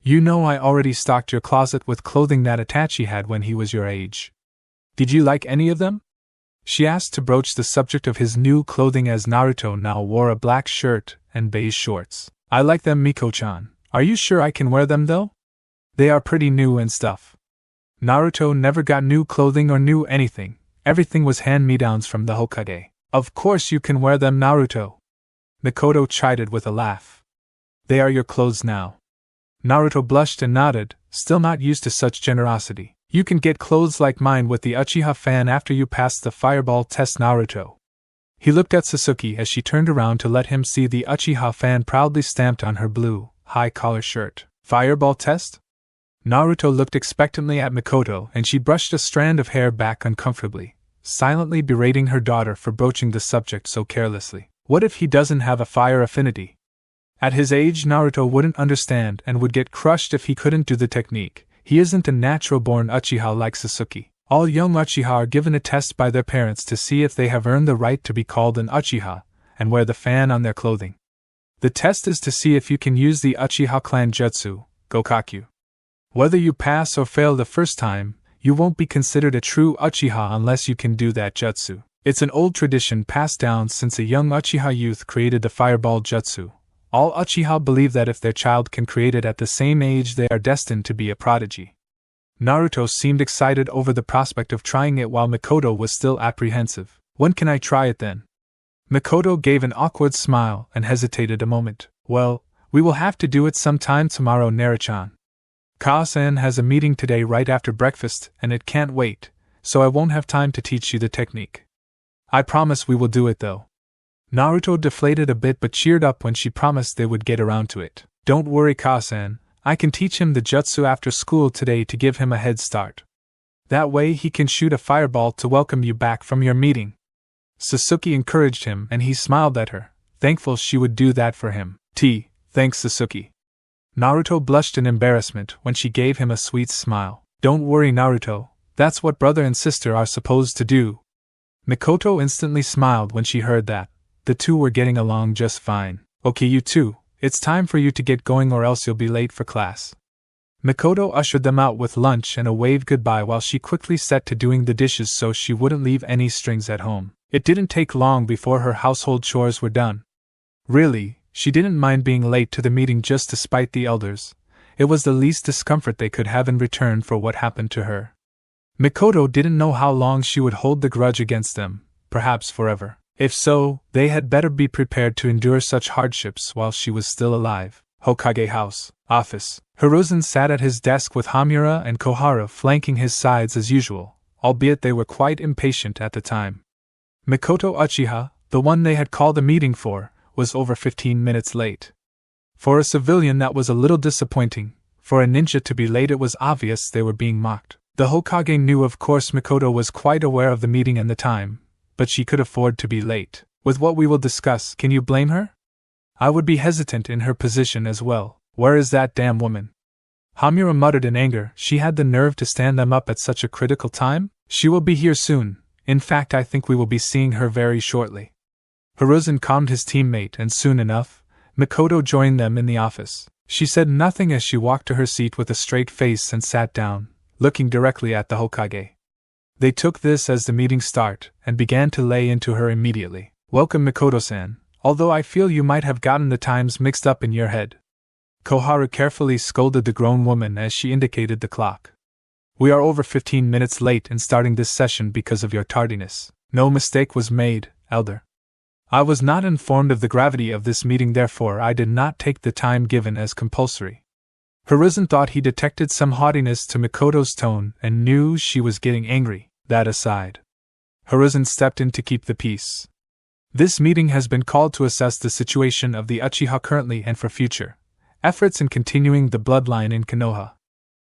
You know, I already stocked your closet with clothing that Itachi had when he was your age. Did you like any of them? She asked to broach the subject of his new clothing as Naruto now wore a black shirt and beige shorts. I like them, Miko-chan. Are you sure I can wear them though? They are pretty new and stuff. Naruto never got new clothing or new anything. Everything was hand-me-downs from the Hokage. Of course you can wear them, Naruto. Mikoto chided with a laugh. They are your clothes now. Naruto blushed and nodded, still not used to such generosity. You can get clothes like mine with the Uchiha fan after you pass the fireball test, Naruto. He looked at Sasuke as she turned around to let him see the Uchiha fan proudly stamped on her blue, high-collar shirt. Fireball test? Naruto looked expectantly at Mikoto, and she brushed a strand of hair back uncomfortably, silently berating her daughter for broaching the subject so carelessly. What if he doesn't have a fire affinity? At his age, Naruto wouldn't understand and would get crushed if he couldn't do the technique. He isn't a natural-born Uchiha like Sasuke. All young Uchiha are given a test by their parents to see if they have earned the right to be called an Uchiha, and wear the fan on their clothing. The test is to see if you can use the Uchiha clan jutsu, Gokakyu. Whether you pass or fail the first time, you won't be considered a true Uchiha unless you can do that jutsu. It's an old tradition passed down since a young Uchiha youth created the fireball jutsu. All Uchiha believe that if their child can create it at the same age, they are destined to be a prodigy. Naruto seemed excited over the prospect of trying it while Mikoto was still apprehensive. When can I try it then? Mikoto gave an awkward smile and hesitated a moment. Well, we will have to do it sometime tomorrow, Naruto-chan. Kase-san has a meeting today right after breakfast and it can't wait, so I won't have time to teach you the technique. I promise we will do it though. Naruto deflated a bit but cheered up when she promised they would get around to it. Don't worry, Kase-san. I can teach him the jutsu after school today to give him a head start. That way he can shoot a fireball to welcome you back from your meeting. Sasuke encouraged him and he smiled at her, thankful she would do that for him. Thanks Sasuke. Naruto blushed in embarrassment when she gave him a sweet smile. Don't worry, Naruto, that's what brother and sister are supposed to do. Mikoto instantly smiled when she heard that. The two were getting along just fine. Okay, you two. It's time for you to get going or else you'll be late for class. Mikoto ushered them out with lunch and a waved goodbye while she quickly set to doing the dishes so she wouldn't leave any strings at home. It didn't take long before her household chores were done. Really, she didn't mind being late to the meeting just to spite the elders. It was the least discomfort they could have in return for what happened to her. Mikoto didn't know how long she would hold the grudge against them, perhaps forever. If so, they had better be prepared to endure such hardships while she was still alive. Hokage House, office. Hiruzen sat at his desk with Hamura and Koharu flanking his sides as usual, albeit they were quite impatient at the time. Mikoto Uchiha, the one they had called a meeting for, was over 15 minutes late. For a civilian that was a little disappointing. For a ninja to be late, it was obvious they were being mocked. The Hokage knew, of course. Mikoto was quite aware of the meeting and the time, but she could afford to be late. With what we will discuss, can you blame her? I would be hesitant in her position as well. Where is that damn woman? Hamura muttered in anger. She had the nerve to stand them up at such a critical time? She will be here soon. In fact, I think we will be seeing her very shortly. Hiruzen calmed his teammate and soon enough, Mikoto joined them in the office. She said nothing as she walked to her seat with a straight face and sat down, looking directly at the Hokage. They took this as the meeting start and began to lay into her immediately. Welcome, Mikoto-san, although I feel you might have gotten the times mixed up in your head. Koharu carefully scolded the grown woman as she indicated the clock. We are over 15 minutes late in starting this session because of your tardiness. No mistake was made, elder. I was not informed of the gravity of this meeting, therefore I did not take the time given as compulsory. Hiruzen thought he detected some haughtiness to Mikoto's tone and knew she was getting angry. That aside, Hiruzen stepped in to keep the peace. This meeting has been called to assess the situation of the Uchiha currently and for future efforts in continuing the bloodline in Konoha.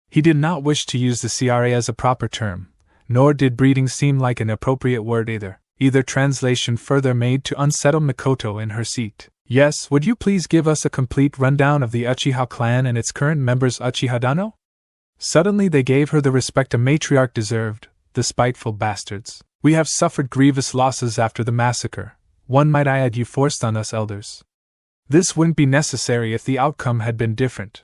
He did not wish to use the CRA as a proper term, nor did breeding seem like an appropriate word either. Either translation further made to unsettle Mikoto in her seat. Yes, would you please give us a complete rundown of the Uchiha clan and its current members, Uchiha Dano? Suddenly they gave her the respect a matriarch deserved, the spiteful bastards. We have suffered grievous losses after the massacre. One might add, you forced on us elders. This wouldn't be necessary if the outcome had been different.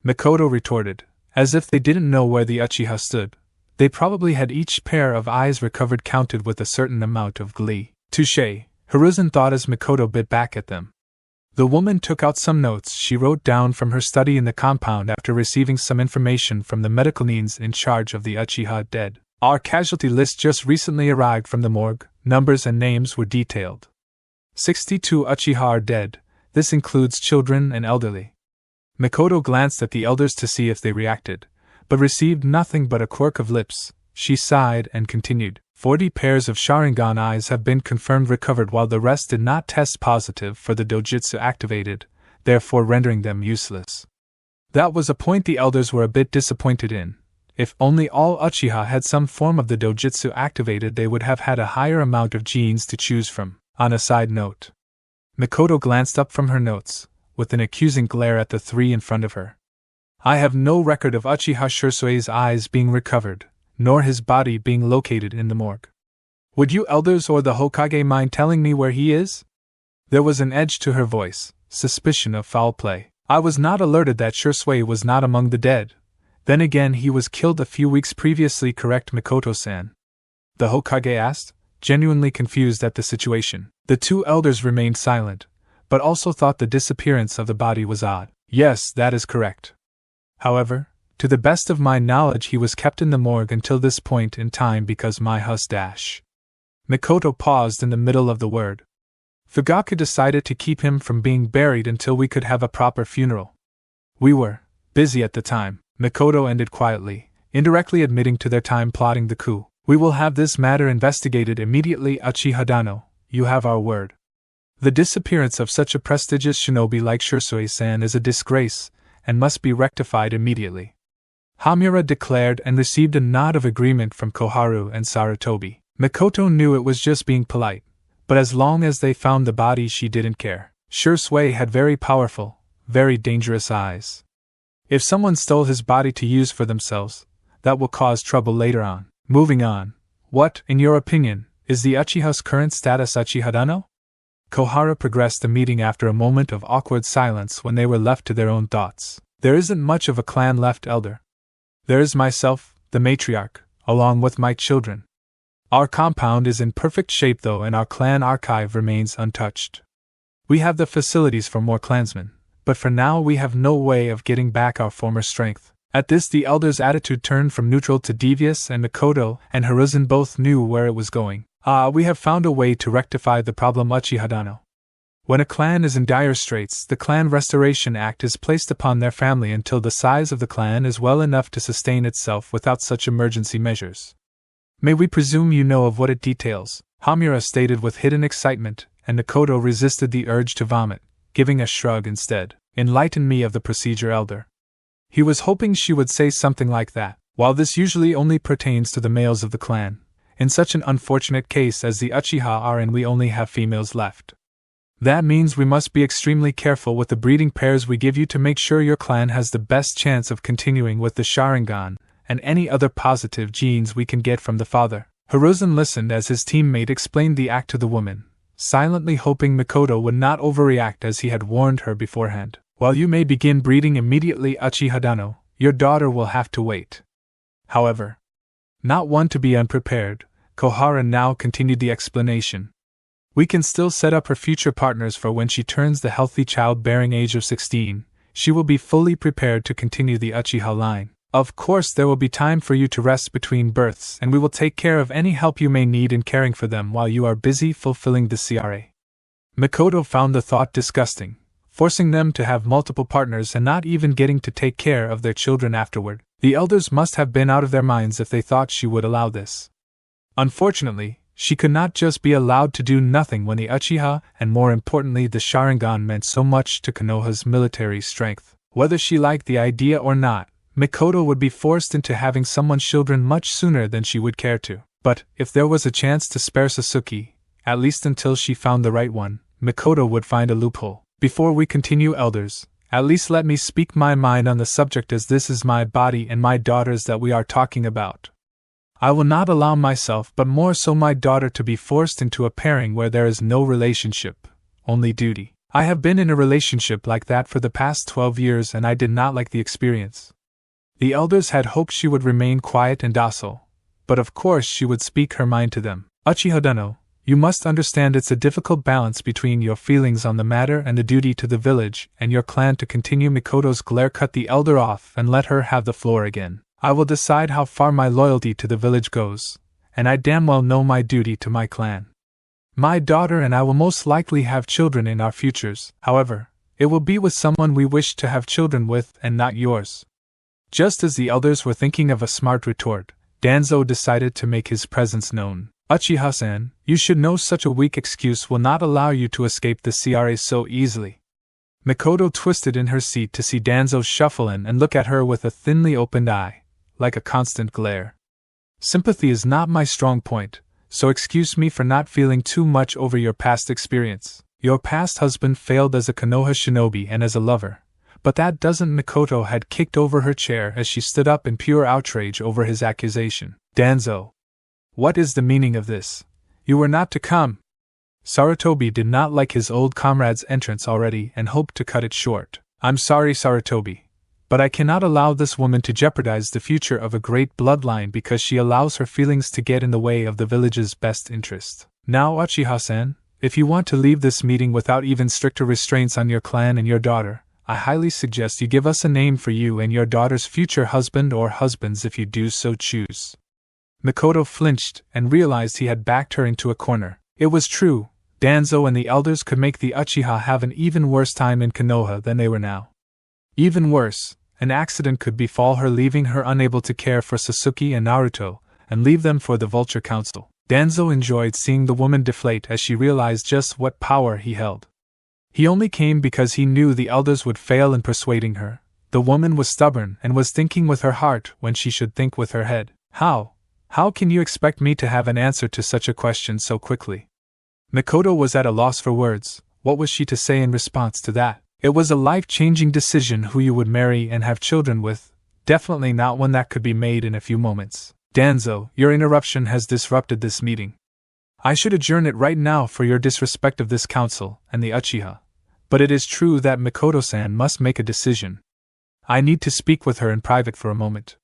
Mikoto retorted, as if they didn't know where the Uchiha stood. They probably had each pair of eyes recovered counted with a certain amount of glee. Touché, Hiruzen thought as Mikoto bit back at them. The woman took out some notes she wrote down from her study in the compound after receiving some information from the medical needs in charge of the Uchiha dead. Our casualty list just recently arrived from the morgue. Numbers and names were detailed. 62 Uchiha are dead. This includes children and elderly. Mikoto glanced at the elders to see if they reacted, but received nothing but a quirk of lips. She sighed and continued. 40 pairs of Sharingan eyes have been confirmed recovered, while the rest did not test positive for the dojutsu activated, therefore rendering them useless. That was a point the elders were a bit disappointed in. If only all Uchiha had some form of the dojutsu activated, they would have had a higher amount of genes to choose from. On a side note, Mikoto glanced up from her notes, with an accusing glare at the three in front of her. I have no record of Uchiha Shursue's eyes being recovered, nor his body being located in the morgue. Would you elders or the Hokage mind telling me where he is? There was an edge to her voice, suspicion of foul play. I was not alerted that Shursui was not among the dead. Then again, he was killed a few weeks previously, correct Mikoto-san? The Hokage asked, genuinely confused at the situation. The two elders remained silent, but also thought the disappearance of the body was odd. Yes, that is correct. However, to the best of my knowledge, he was kept in the morgue until this point in time because my hus dash. Mikoto paused in the middle of the word. Fugaku decided to keep him from being buried until we could have a proper funeral. We were busy at the time, Mikoto ended quietly, indirectly admitting to their time plotting the coup. We will have this matter investigated immediately, Uchiha Dano, you have our word. The disappearance of such a prestigious shinobi like Shursui-san is a disgrace, and must be rectified immediately. Hamura declared and received a nod of agreement from Koharu and Sarutobi. Mikoto knew it was just being polite, but as long as they found the body she didn't care. Shursui had very powerful, very dangerous eyes. If someone stole his body to use for themselves, that will cause trouble later on. Moving on, what, in your opinion, is the Uchiha's current status, Uchiha Dano? Koharu progressed the meeting after a moment of awkward silence when they were left to their own thoughts. There isn't much of a clan left, elder. There is myself, the matriarch, along with my children. Our compound is in perfect shape though, and our clan archive remains untouched. We have the facilities for more clansmen, but for now we have no way of getting back our former strength. At this, the elder's attitude turned from neutral to devious, and Mikoto and Hiruzen both knew where it was going. We have found a way to rectify the problem, Uchiha Dano. When a clan is in dire straits, the Clan Restoration Act is placed upon their family until the size of the clan is well enough to sustain itself without such emergency measures. May we presume you know of what it details? Hamura stated with hidden excitement, and Mikoto resisted the urge to vomit, giving a shrug instead. Enlighten me of the procedure, elder. He was hoping she would say something like that. While this usually only pertains to the males of the clan, in such an unfortunate case as the Uchiha are and we only have females left, that means we must be extremely careful with the breeding pairs we give you to make sure your clan has the best chance of continuing with the Sharingan and any other positive genes we can get from the father. Hiruzen listened as his teammate explained the act to the woman, silently hoping Mikoto would not overreact as he had warned her beforehand. While you may begin breeding immediately, Uchiha Dano, your daughter will have to wait. However, not one to be unprepared, Koharu now continued the explanation. We can still set up her future partners for when she turns the healthy childbearing age of 16, she will be fully prepared to continue the Uchiha line. Of course, there will be time for you to rest between births, and we will take care of any help you may need in caring for them while you are busy fulfilling the CRA. Mikoto found the thought disgusting, forcing them to have multiple partners and not even getting to take care of their children afterward. The elders must have been out of their minds if they thought she would allow this. Unfortunately, she could not just be allowed to do nothing when the Uchiha, and more importantly the Sharingan, meant so much to Konoha's military strength. Whether she liked the idea or not, Mikoto would be forced into having someone's children much sooner than she would care to. But, if there was a chance to spare Sasuke, at least until she found the right one, Mikoto would find a loophole. Before we continue, elders, at least let me speak my mind on the subject, as this is my body and my daughters that we are talking about. I will not allow myself, but more so my daughter, to be forced into a pairing where there is no relationship, only duty. I have been in a relationship like that for the past 12 years and I did not like the experience. The elders had hoped she would remain quiet and docile, but of course she would speak her mind to them. Uchiha Dano, you must understand it's a difficult balance between your feelings on the matter and the duty to the village and your clan to continue. Mikoto's glare cut the elder off and let her have the floor again. I will decide how far my loyalty to the village goes, and I damn well know my duty to my clan. My daughter and I will most likely have children in our futures. However, it will be with someone we wish to have children with and not yours. Just as the elders were thinking of a smart retort, Danzo decided to make his presence known. Uchiha-san, you should know such a weak excuse will not allow you to escape the CRA so easily. Mikoto twisted in her seat to see Danzo shuffle in and look at her with a thinly opened eye, like a constant glare. Sympathy is not my strong point, so excuse me for not feeling too much over your past experience. Your past husband failed as a Konoha shinobi and as a lover, but that doesn't. Mikoto had kicked over her chair as she stood up in pure outrage over his accusation. Danzo. What is the meaning of this? You were not to come. Sarutobi did not like his old comrade's entrance already and hoped to cut it short. I'm sorry, Sarutobi, but I cannot allow this woman to jeopardize the future of a great bloodline because she allows her feelings to get in the way of the village's best interest. Now, Uchiha-san, if you want to leave this meeting without even stricter restraints on your clan and your daughter, I highly suggest you give us a name for you and your daughter's future husband or husbands if you do so choose. Mikoto flinched and realized he had backed her into a corner. It was true, Danzo and the elders could make the Uchiha have an even worse time in Konoha than they were now. Even worse, an accident could befall her, leaving her unable to care for Sasuke and Naruto, and leave them for the Vulture Council. Danzo enjoyed seeing the woman deflate as she realized just what power he held. He only came because he knew the elders would fail in persuading her. The woman was stubborn and was thinking with her heart when she should think with her head. How can you expect me to have an answer to such a question so quickly? Mikoto was at a loss for words. What was she to say in response to that? It was a life-changing decision who you would marry and have children with, definitely not one that could be made in a few moments. Danzo, your interruption has disrupted this meeting. I should adjourn it right now for your disrespect of this council and the Uchiha. But it is true that Mikoto-san must make a decision. I need to speak with her in private for a moment.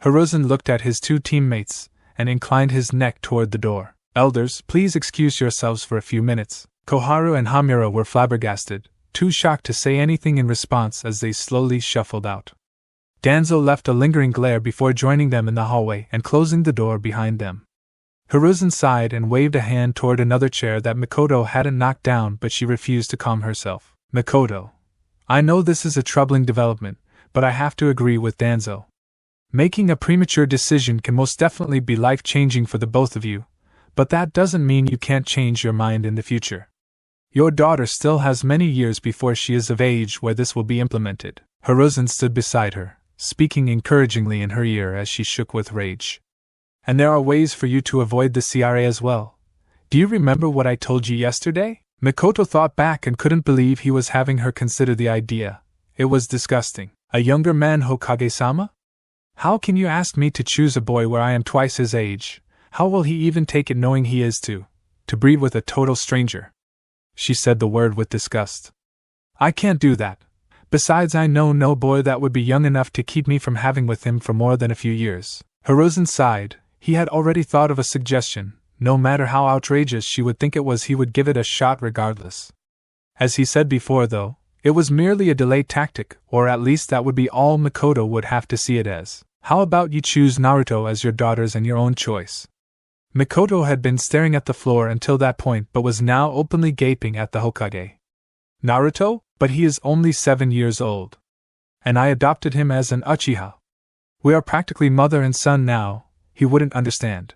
Hiruzen looked at his two teammates and inclined his neck toward the door. Elders, please excuse yourselves for a few minutes. Koharu and Hamura were flabbergasted, too shocked to say anything in response as they slowly shuffled out. Danzo left a lingering glare before joining them in the hallway and closing the door behind them. Hiruzen sighed and waved a hand toward another chair that Mikoto hadn't knocked down, but she refused to calm herself. Mikoto, I know this is a troubling development, but I have to agree with Danzo. Making a premature decision can most definitely be life-changing for the both of you, but that doesn't mean you can't change your mind in the future. Your daughter still has many years before she is of age where this will be implemented. Hiruzen stood beside her, speaking encouragingly in her ear as she shook with rage. And there are ways for you to avoid the CRA as well. Do you remember what I told you yesterday? Mikoto thought back and couldn't believe he was having her consider the idea. It was disgusting. A younger man, Hokage-sama? How can you ask me to choose a boy where I am twice his age? How will he even take it knowing he is to breed with a total stranger? She said the word with disgust. I can't do that. Besides, I know no boy that would be young enough to keep me from having with him for more than a few years. Hiruzen sighed. He had already thought of a suggestion. No matter how outrageous she would think it was, he would give it a shot regardless. As he said before, though, it was merely a delay tactic, or at least that would be all Mikoto would have to see it as. How about you choose Naruto as your daughter's and your own choice? Mikoto had been staring at the floor until that point but was now openly gaping at the Hokage. Naruto? But he is only 7 years old. And I adopted him as an Uchiha. We are practically mother and son now. He wouldn't understand.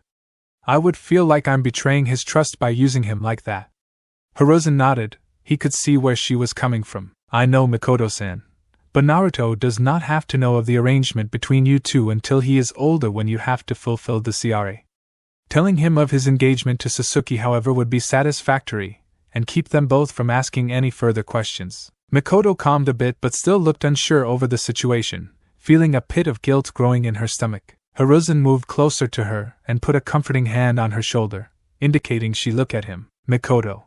I would feel like I'm betraying his trust by using him like that. Hiruzen nodded. He could see where she was coming from. I know, Mikoto-san. But Naruto does not have to know of the arrangement between you two until he is older, when you have to fulfill the CRA. Telling him of his engagement to Sasuke, however, would be satisfactory, and keep them both from asking any further questions. Mikoto calmed a bit but still looked unsure over the situation, feeling a pit of guilt growing in her stomach. Hiruzen moved closer to her and put a comforting hand on her shoulder, indicating she look at him. Mikoto,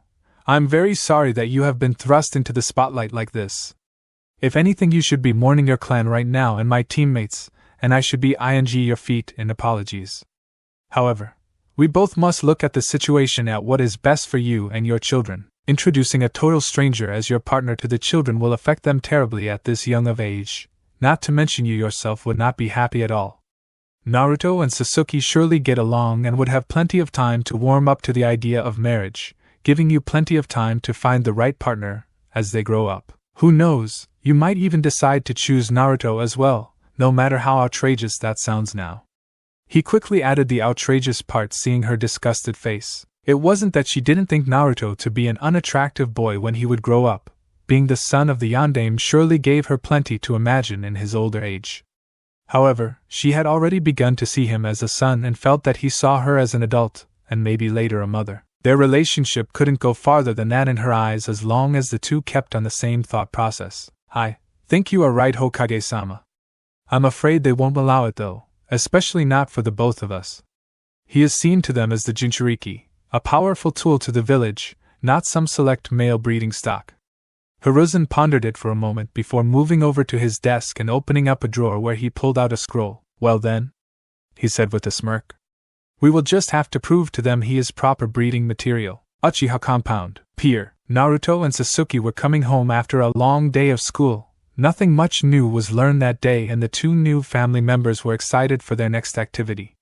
I'm very sorry that you have been thrust into the spotlight like this. If anything, you should be mourning your clan right now and my teammates, and I should be ing your feet in apologies. However, we both must look at the situation at what is best for you and your children. Introducing a total stranger as your partner to the children will affect them terribly at this young of age, not to mention you yourself would not be happy at all. Naruto and Sasuke surely get along and would have plenty of time to warm up to the idea of marriage, giving you plenty of time to find the right partner as they grow up. Who knows, you might even decide to choose Naruto as well, no matter how outrageous that sounds now. He quickly added the outrageous part, seeing her disgusted face. It wasn't that she didn't think Naruto to be an unattractive boy when he would grow up. Being the son of the Yondaime surely gave her plenty to imagine in his older age. However, she had already begun to see him as a son and felt that he saw her as an adult, and maybe later a mother. Their relationship couldn't go farther than that in her eyes as long as the two kept on the same thought process. I Think you are right, Hokage-sama. I'm afraid they won't allow it though, especially not for the both of us. He is seen to them as the Jinchuriki, a powerful tool to the village, not some select male breeding stock. Hiruzen pondered it for a moment before moving over to his desk and opening up a drawer where he pulled out a scroll. Well then, he said with a smirk. We will just have to prove to them he is proper breeding material. Uchiha Compound, Pier. Naruto and Sasuke were coming home after a long day of school. Nothing much new was learned that day and the two new family members were excited for their next activity.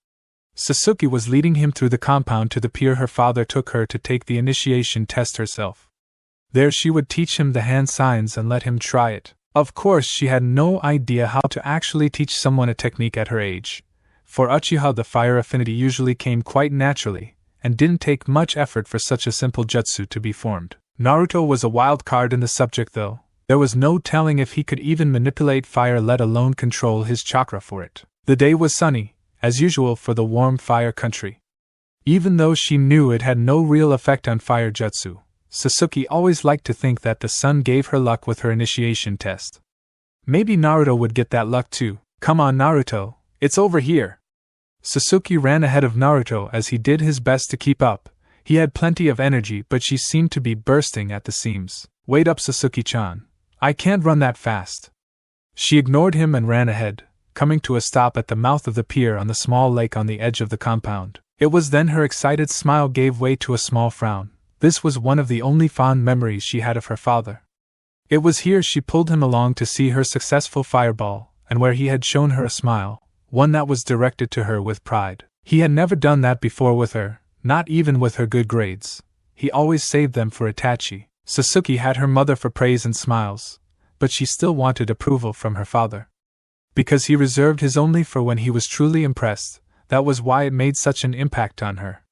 Sasuke was leading him through the compound to the pier. Her father took her to take the initiation test herself. There she would teach him the hand signs and let him try it. Of course she had no idea how to actually teach someone a technique at her age. For Uchiha the fire affinity usually came quite naturally, and didn't take much effort for such a simple jutsu to be formed. Naruto was a wild card in the subject though. There was no telling if he could even manipulate fire, let alone control his chakra for it. The day was sunny, as usual for the warm fire country. Even though she knew it had no real effect on fire jutsu, Sasuke always liked to think that the sun gave her luck with her initiation test. Maybe Naruto would get that luck too. Come on Naruto, it's over here. Sasuke ran ahead of Naruto as he did his best to keep up. He had plenty of energy, but she seemed to be bursting at the seams. Wait up Sasuke-chan. I can't run that fast. She ignored him and ran ahead, coming to a stop at the mouth of the pier on the small lake on the edge of the compound. It was then her excited smile gave way to a small frown. This was one of the only fond memories she had of her father. It was here she pulled him along to see her successful fireball, and where he had shown her a smile, one that was directed to her with pride. He had never done that before with her, not even with her good grades. He always saved them for Itachi. Sasuke had her mother for praise and smiles, but she still wanted approval from her father. Because he reserved his only for when he was truly impressed, that was why it made such an impact on her.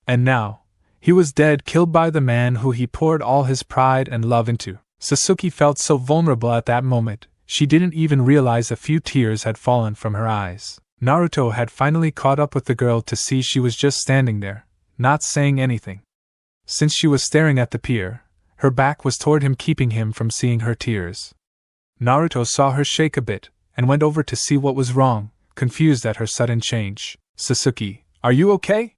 And now, he was dead, killed by the man who he poured all his pride and love into. Sasuke felt so vulnerable at that moment, she didn't even realize a few tears had fallen from her eyes. Naruto had finally caught up with the girl to see she was just standing there, not saying anything. Since she was staring at the pier, her back was toward him, keeping him from seeing her tears. Naruto saw her shake a bit, and went over to see what was wrong, confused at her sudden change. Sasuke, are you okay?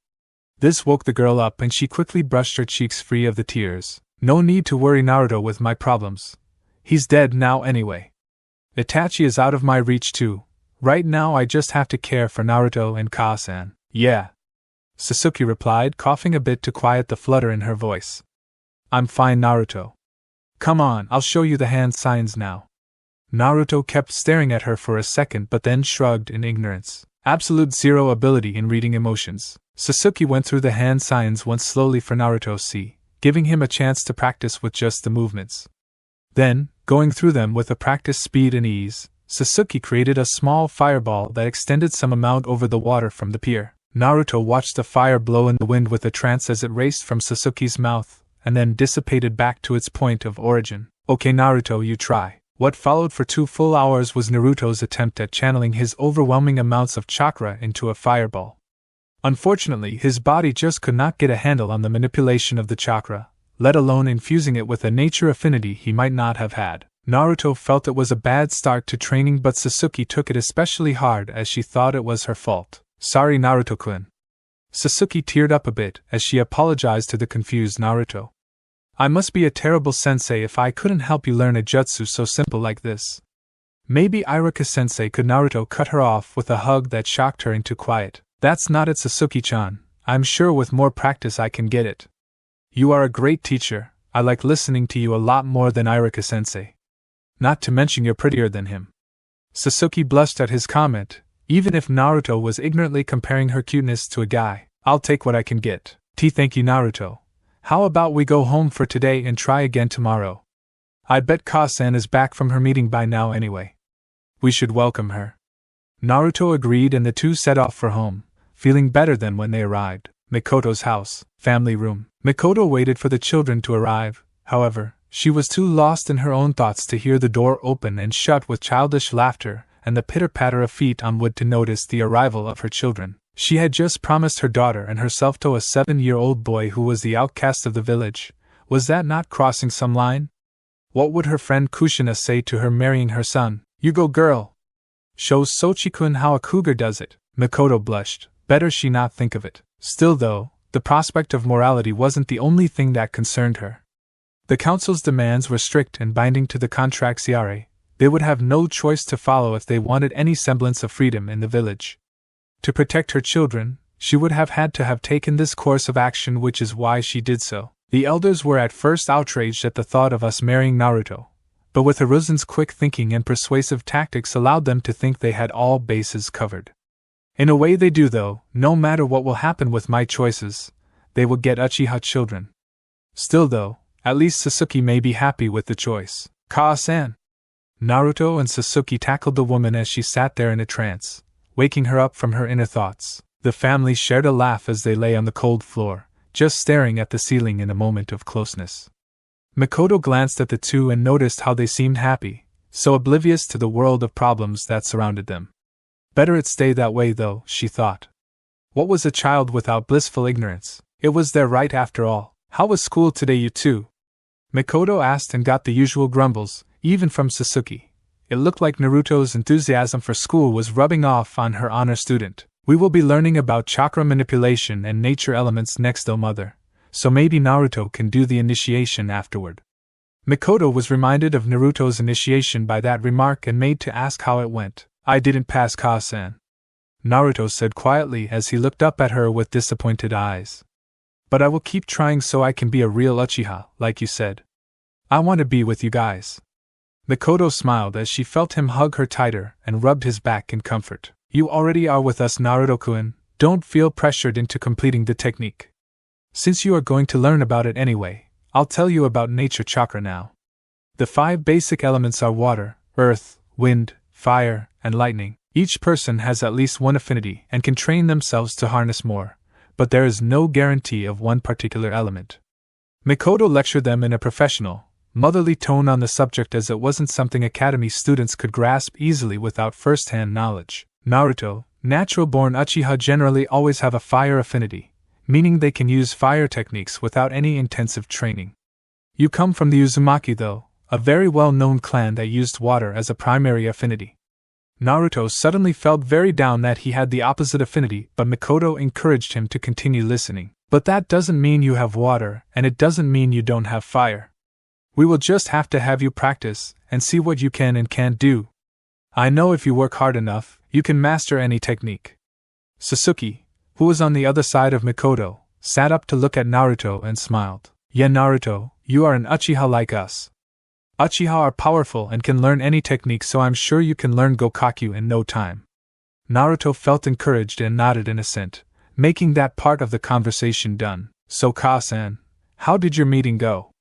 This woke the girl up and she quickly brushed her cheeks free of the tears. No need to worry Naruto with my problems. He's dead now anyway. Itachi is out of my reach too. Right now I just have to care for Naruto and Kaa-san. Yeah. Sasuke replied, coughing a bit to quiet the flutter in her voice. I'm fine Naruto. Come on, I'll show you the hand signs now. Naruto kept staring at her for a second but then shrugged in ignorance. Absolute zero ability in reading emotions. Sasuke went through the hand signs once slowly for Naruto to see, giving him a chance to practice with just the movements. Then, going through them with a practiced speed and ease, Sasuke created a small fireball that extended some amount over the water from the pier. Naruto watched the fire blow in the wind with a trance as it raced from Sasuke's mouth, and then dissipated back to its point of origin. Okay Naruto, you try. What followed for 2 full hours was Naruto's attempt at channeling his overwhelming amounts of chakra into a fireball. Unfortunately, his body just could not get a handle on the manipulation of the chakra, let alone infusing it with a nature affinity he might not have had. Naruto felt it was a bad start to training, but Sasuke took it especially hard as she thought it was her fault. Sorry Naruto-kun. Sasuke teared up a bit as she apologized to the confused Naruto. I must be a terrible sensei if I couldn't help you learn a jutsu so simple like this. Maybe Iruka-sensei could. Naruto cut her off with a hug that shocked her into quiet. That's not it Sasuke-chan, I'm sure with more practice I can get it. You are a great teacher, I like listening to you a lot more than Iruka-sensei. Not to mention you're prettier than him. Sasuke blushed at his comment, even if Naruto was ignorantly comparing her cuteness to a guy. I'll take what I can get. Thank you Naruto. How about we go home for today and try again tomorrow? I bet Kaa-san is back from her meeting by now anyway. We should welcome her. Naruto agreed and the two set off for home, feeling better than when they arrived. Mikoto's house, family room. Mikoto waited for the children to arrive, however, she was too lost in her own thoughts to hear the door open and shut with childish laughter and the pitter-patter of feet on wood to notice the arrival of her children. She had just promised her daughter and herself to a 7-year-old boy who was the outcast of the village. Was that not crossing some line? What would her friend Kushina say to her marrying her son? You go girl! Shows Sochi-kun how a cougar does it. Mikoto blushed. Better she not think of it. Still though, the prospect of morality wasn't the only thing that concerned her. The council's demands were strict and binding to the contractiare. They would have no choice to follow if they wanted any semblance of freedom in the village. To protect her children, she would have had to have taken this course of action, which is why she did so. The elders were at first outraged at the thought of us marrying Naruto, but with Hiruzen's quick thinking and persuasive tactics allowed them to think they had all bases covered. In a way they do though, no matter what will happen with my choices, they will get Uchiha children. Still though, at least Sasuke may be happy with the choice. Kaa-san! Naruto and Sasuke tackled the woman as she sat there in a trance, waking her up from her inner thoughts. The family shared a laugh as they lay on the cold floor, just staring at the ceiling in a moment of closeness. Mikoto glanced at the two and noticed how they seemed happy, so oblivious to the world of problems that surrounded them. Better it stay that way though, she thought. What was a child without blissful ignorance? It was their right after all. How was school today, you two? Mikoto asked and got the usual grumbles, even from Sasuke. It looked like Naruto's enthusiasm for school was rubbing off on her honor student. We will be learning about chakra manipulation and nature elements next though, mother, so maybe Naruto can do the initiation afterward. Mikoto was reminded of Naruto's initiation by that remark and made to ask how it went. I didn't pass, Kaa-san, Naruto said quietly as he looked up at her with disappointed eyes. But I will keep trying so I can be a real Uchiha, like you said. I want to be with you guys. Mikoto smiled as she felt him hug her tighter and rubbed his back in comfort. You already are with us, Naruto-kun. Don't feel pressured into completing the technique. Since you are going to learn about it anyway, I'll tell you about nature chakra now. The 5 basic elements are water, earth, wind, fire, and lightning. Each person has at least one affinity and can train themselves to harness more, but there is no guarantee of one particular element. Mikoto lectured them in a professional, motherly tone on the subject as it wasn't something academy students could grasp easily without first-hand knowledge. Naruto, natural-born Uchiha generally always have a fire affinity, meaning they can use fire techniques without any intensive training. You come from the Uzumaki though, a very well-known clan that used water as a primary affinity. Naruto suddenly felt very down that he had the opposite affinity, but Mikoto encouraged him to continue listening. But that doesn't mean you have water, and it doesn't mean you don't have fire. We will just have to have you practice, and see what you can and can't do. I know if you work hard enough, you can master any technique. Sasuke, who was on the other side of Mikoto, sat up to look at Naruto and smiled. Yeah, Naruto, you are an Uchiha like us. Uchiha are powerful and can learn any technique, so I'm sure you can learn Gokakyu in no time. Naruto felt encouraged and nodded in assent, making that part of the conversation done. So Kaa-san, how did your meeting go?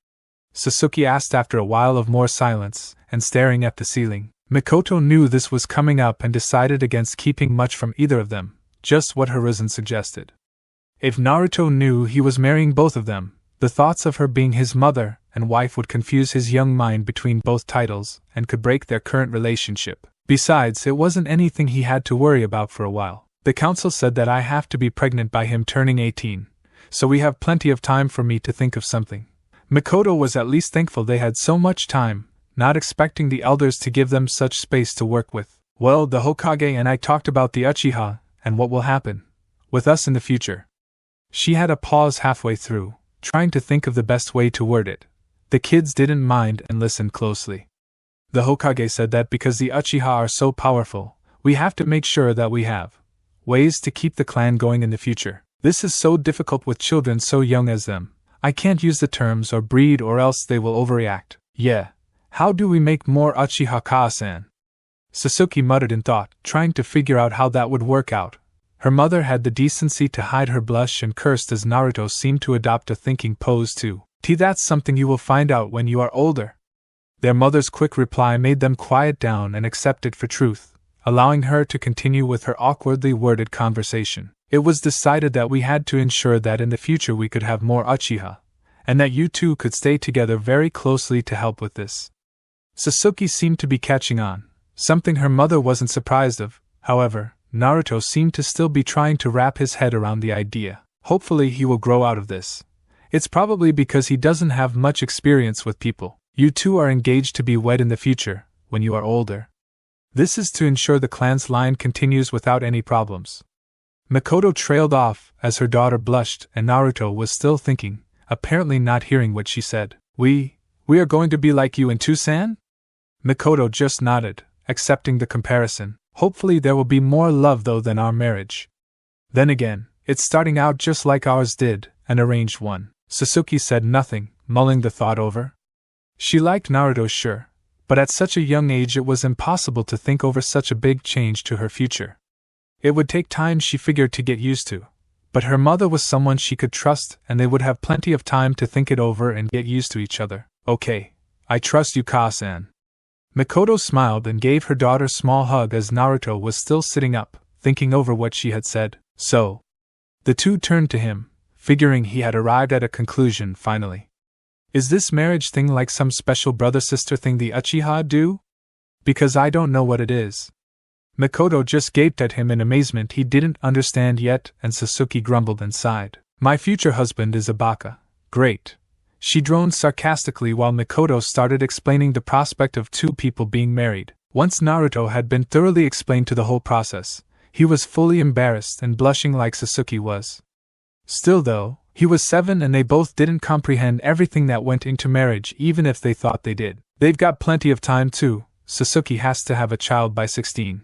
Sasuke asked after a while of more silence, and staring at the ceiling. Mikoto knew this was coming up and decided against keeping much from either of them, just what Hiruzen suggested. If Naruto knew he was marrying both of them, the thoughts of her being his mother and wife would confuse his young mind between both titles and could break their current relationship. Besides, it wasn't anything he had to worry about for a while. The council said that I have to be pregnant by him turning 18, so we have plenty of time for me to think of something. Mikoto was at least thankful they had so much time, not expecting the elders to give them such space to work with. Well, the Hokage and I talked about the Uchiha and what will happen with us in the future. She had a pause halfway through, trying to think of the best way to word it. The kids didn't mind and listened closely. The Hokage said that because the Uchiha are so powerful, we have to make sure that we have ways to keep the clan going in the future. This is so difficult with children so young as them. I can't use the terms or breed or else they will overreact. Yeah. How do we make more Uchiha, Kaa-san? Sasuke muttered in thought, trying to figure out how that would work out. Her mother had the decency to hide her blush and cursed as Naruto seemed to adopt a thinking pose too. That's something you will find out when you are older. Their mother's quick reply made them quiet down and accept it for truth, allowing her to continue with her awkwardly worded conversation. It was decided that we had to ensure that in the future we could have more Uchiha, and that you two could stay together very closely to help with this. Sasuke seemed to be catching on, something her mother wasn't surprised of. However, Naruto seemed to still be trying to wrap his head around the idea. Hopefully he will grow out of this. It's probably because he doesn't have much experience with people. You two are engaged to be wed in the future, when you are older. This is to ensure the clan's line continues without any problems. Mikoto trailed off as her daughter blushed and Naruto was still thinking, apparently not hearing what she said. We are going to be like you and Tusan? Mikoto just nodded, accepting the comparison. Hopefully there will be more love though than our marriage. Then again, it's starting out just like ours did, an arranged one. Sasuke said nothing, mulling the thought over. She liked Naruto, sure, but at such a young age it was impossible to think over such a big change to her future. It would take time, she figured, to get used to, but her mother was someone she could trust and they would have plenty of time to think it over and get used to each other. Okay, I trust you, Ka-san. Mikoto smiled and gave her daughter a small hug as Naruto was still sitting up, thinking over what she had said. So, the two turned to him, figuring he had arrived at a conclusion finally. Is this marriage thing like some special brother-sister thing the Uchiha do? Because I don't know what it is. Mikoto just gaped at him in amazement he didn't understand yet, and Sasuke grumbled and sighed. My future husband is a baka. Great. She droned sarcastically while Mikoto started explaining the prospect of two people being married. Once Naruto had been thoroughly explained to the whole process, he was fully embarrassed and blushing like Sasuke was. Still though, he was 7 and they both didn't comprehend everything that went into marriage even if they thought they did. They've got plenty of time too. Sasuke has to have a child by 16.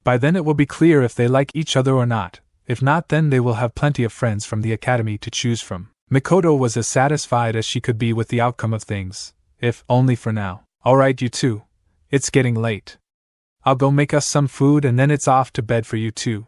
By then it will be clear if they like each other or not. If not, then they will have plenty of friends from the academy to choose from. Mikoto was as satisfied as she could be with the outcome of things, if only for now. Alright, you two. It's getting late. I'll go make us some food and then it's off to bed for you two.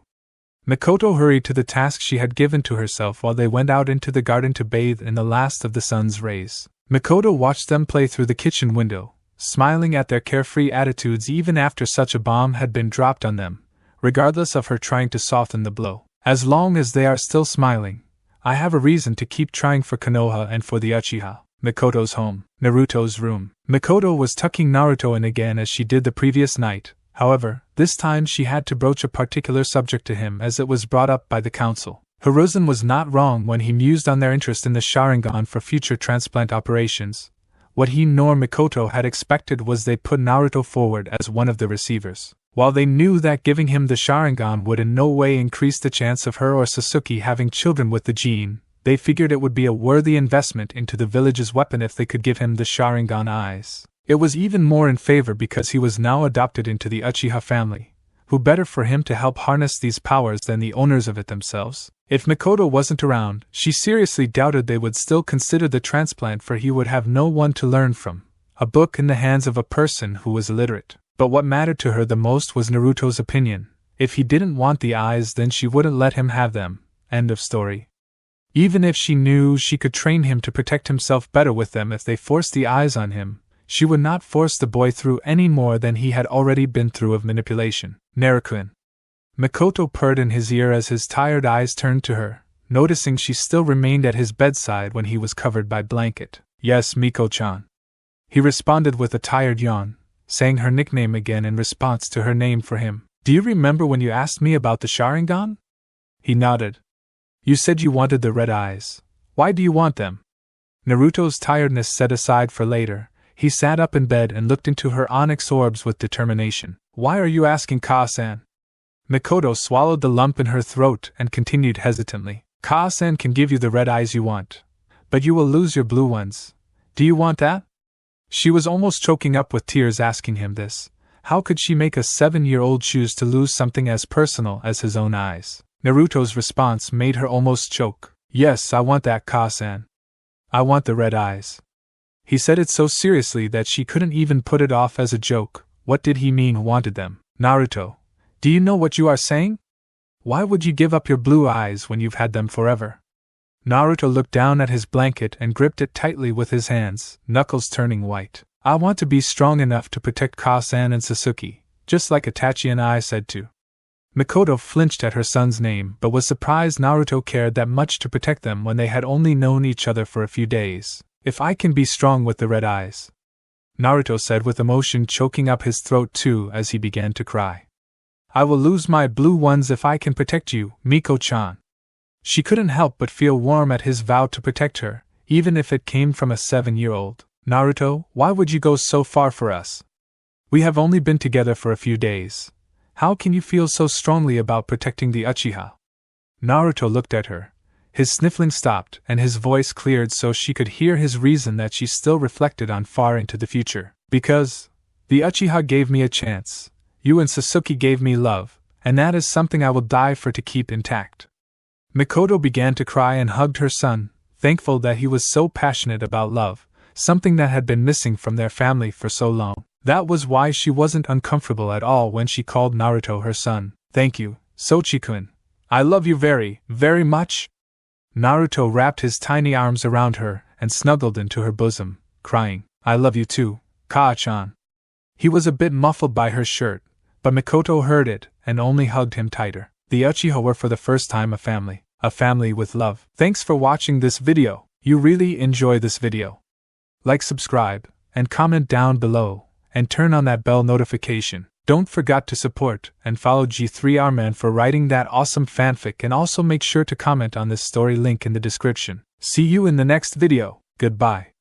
Mikoto hurried to the task she had given to herself while they went out into the garden to bathe in the last of the sun's rays. Mikoto watched them play through the kitchen window, smiling at their carefree attitudes even after such a bomb had been dropped on them, regardless of her trying to soften the blow. As long as they are still smiling, I have a reason to keep trying for Konoha and for the Uchiha. Mikoto's home. Naruto's room. Mikoto was tucking Naruto in again as she did the previous night. However, this time she had to broach a particular subject to him as it was brought up by the council. Hiruzen was not wrong when he mused on their interest in the Sharingan for future transplant operations. What he nor Mikoto had expected was they put Naruto forward as one of the receivers. While they knew that giving him the Sharingan would in no way increase the chance of her or Sasuke having children with the gene, they figured it would be a worthy investment into the village's weapon if they could give him the Sharingan eyes. It was even more in favor because he was now adopted into the Uchiha family. Who better for him to help harness these powers than the owners of it themselves? If Mikoto wasn't around, she seriously doubted they would still consider the transplant, for he would have no one to learn from. A book in the hands of a person who was illiterate. But what mattered to her the most was Naruto's opinion. If he didn't want the eyes, then she wouldn't let him have them. End of story. Even if she knew she could train him to protect himself better with them if they forced the eyes on him, she would not force the boy through any more than he had already been through of manipulation. Naruto. Mikoto purred in his ear as his tired eyes turned to her, noticing she still remained at his bedside when he was covered by blanket. Yes, Miko-chan. He responded with a tired yawn, saying her nickname again in response to her name for him. Do you remember when you asked me about the Sharingan? He nodded. You said you wanted the red eyes. Why do you want them? Naruto's tiredness set aside for later, he sat up in bed and looked into her onyx orbs with determination. Why are you asking, Ka-san? Mikoto swallowed the lump in her throat and continued hesitantly. Ka-san can give you the red eyes you want, but you will lose your blue ones. Do you want that? She was almost choking up with tears asking him this. How could she make a 7-year-old choose to lose something as personal as his own eyes? Naruto's response made her almost choke. Yes, I want that, Ka-san. I want the red eyes. He said it so seriously that she couldn't even put it off as a joke. What did he mean wanted them? Naruto, do you know what you are saying? Why would you give up your blue eyes when you've had them forever? Naruto looked down at his blanket and gripped it tightly with his hands, knuckles turning white. I want to be strong enough to protect Ka-san and Sasuke, just like Itachi and I said to. Mikoto flinched at her son's name but was surprised Naruto cared that much to protect them when they had only known each other for a few days. If I can be strong with the red eyes, Naruto said with emotion choking up his throat too as he began to cry. I will lose my blue ones if I can protect you, Miko-chan. She couldn't help but feel warm at his vow to protect her, even if it came from a 7-year-old. Naruto, why would you go so far for us? We have only been together for a few days. How can you feel so strongly about protecting the Uchiha? Naruto looked at her. His sniffling stopped, and his voice cleared so she could hear his reason that she still reflected on far into the future. Because the Uchiha gave me a chance. You and Sasuke gave me love, and that is something I will die for to keep intact. Mikoto began to cry and hugged her son, thankful that he was so passionate about love, something that had been missing from their family for so long. That was why she wasn't uncomfortable at all when she called Naruto her son. Thank you, Sochi-kun. I love you very, very much. Naruto wrapped his tiny arms around her and snuggled into her bosom, crying, I love you too, Kaa-chan. He was a bit muffled by her shirt, but Mikoto heard it and only hugged him tighter. The Uchiha were for the first time a family with love. Thanks for watching this video. You really enjoy this video. Like, subscribe, and comment down below, and turn on that bell notification. Don't forget to support and follow G3rman for writing that awesome fanfic, and also make sure to comment on this story, link in the description. See you in the next video. Goodbye.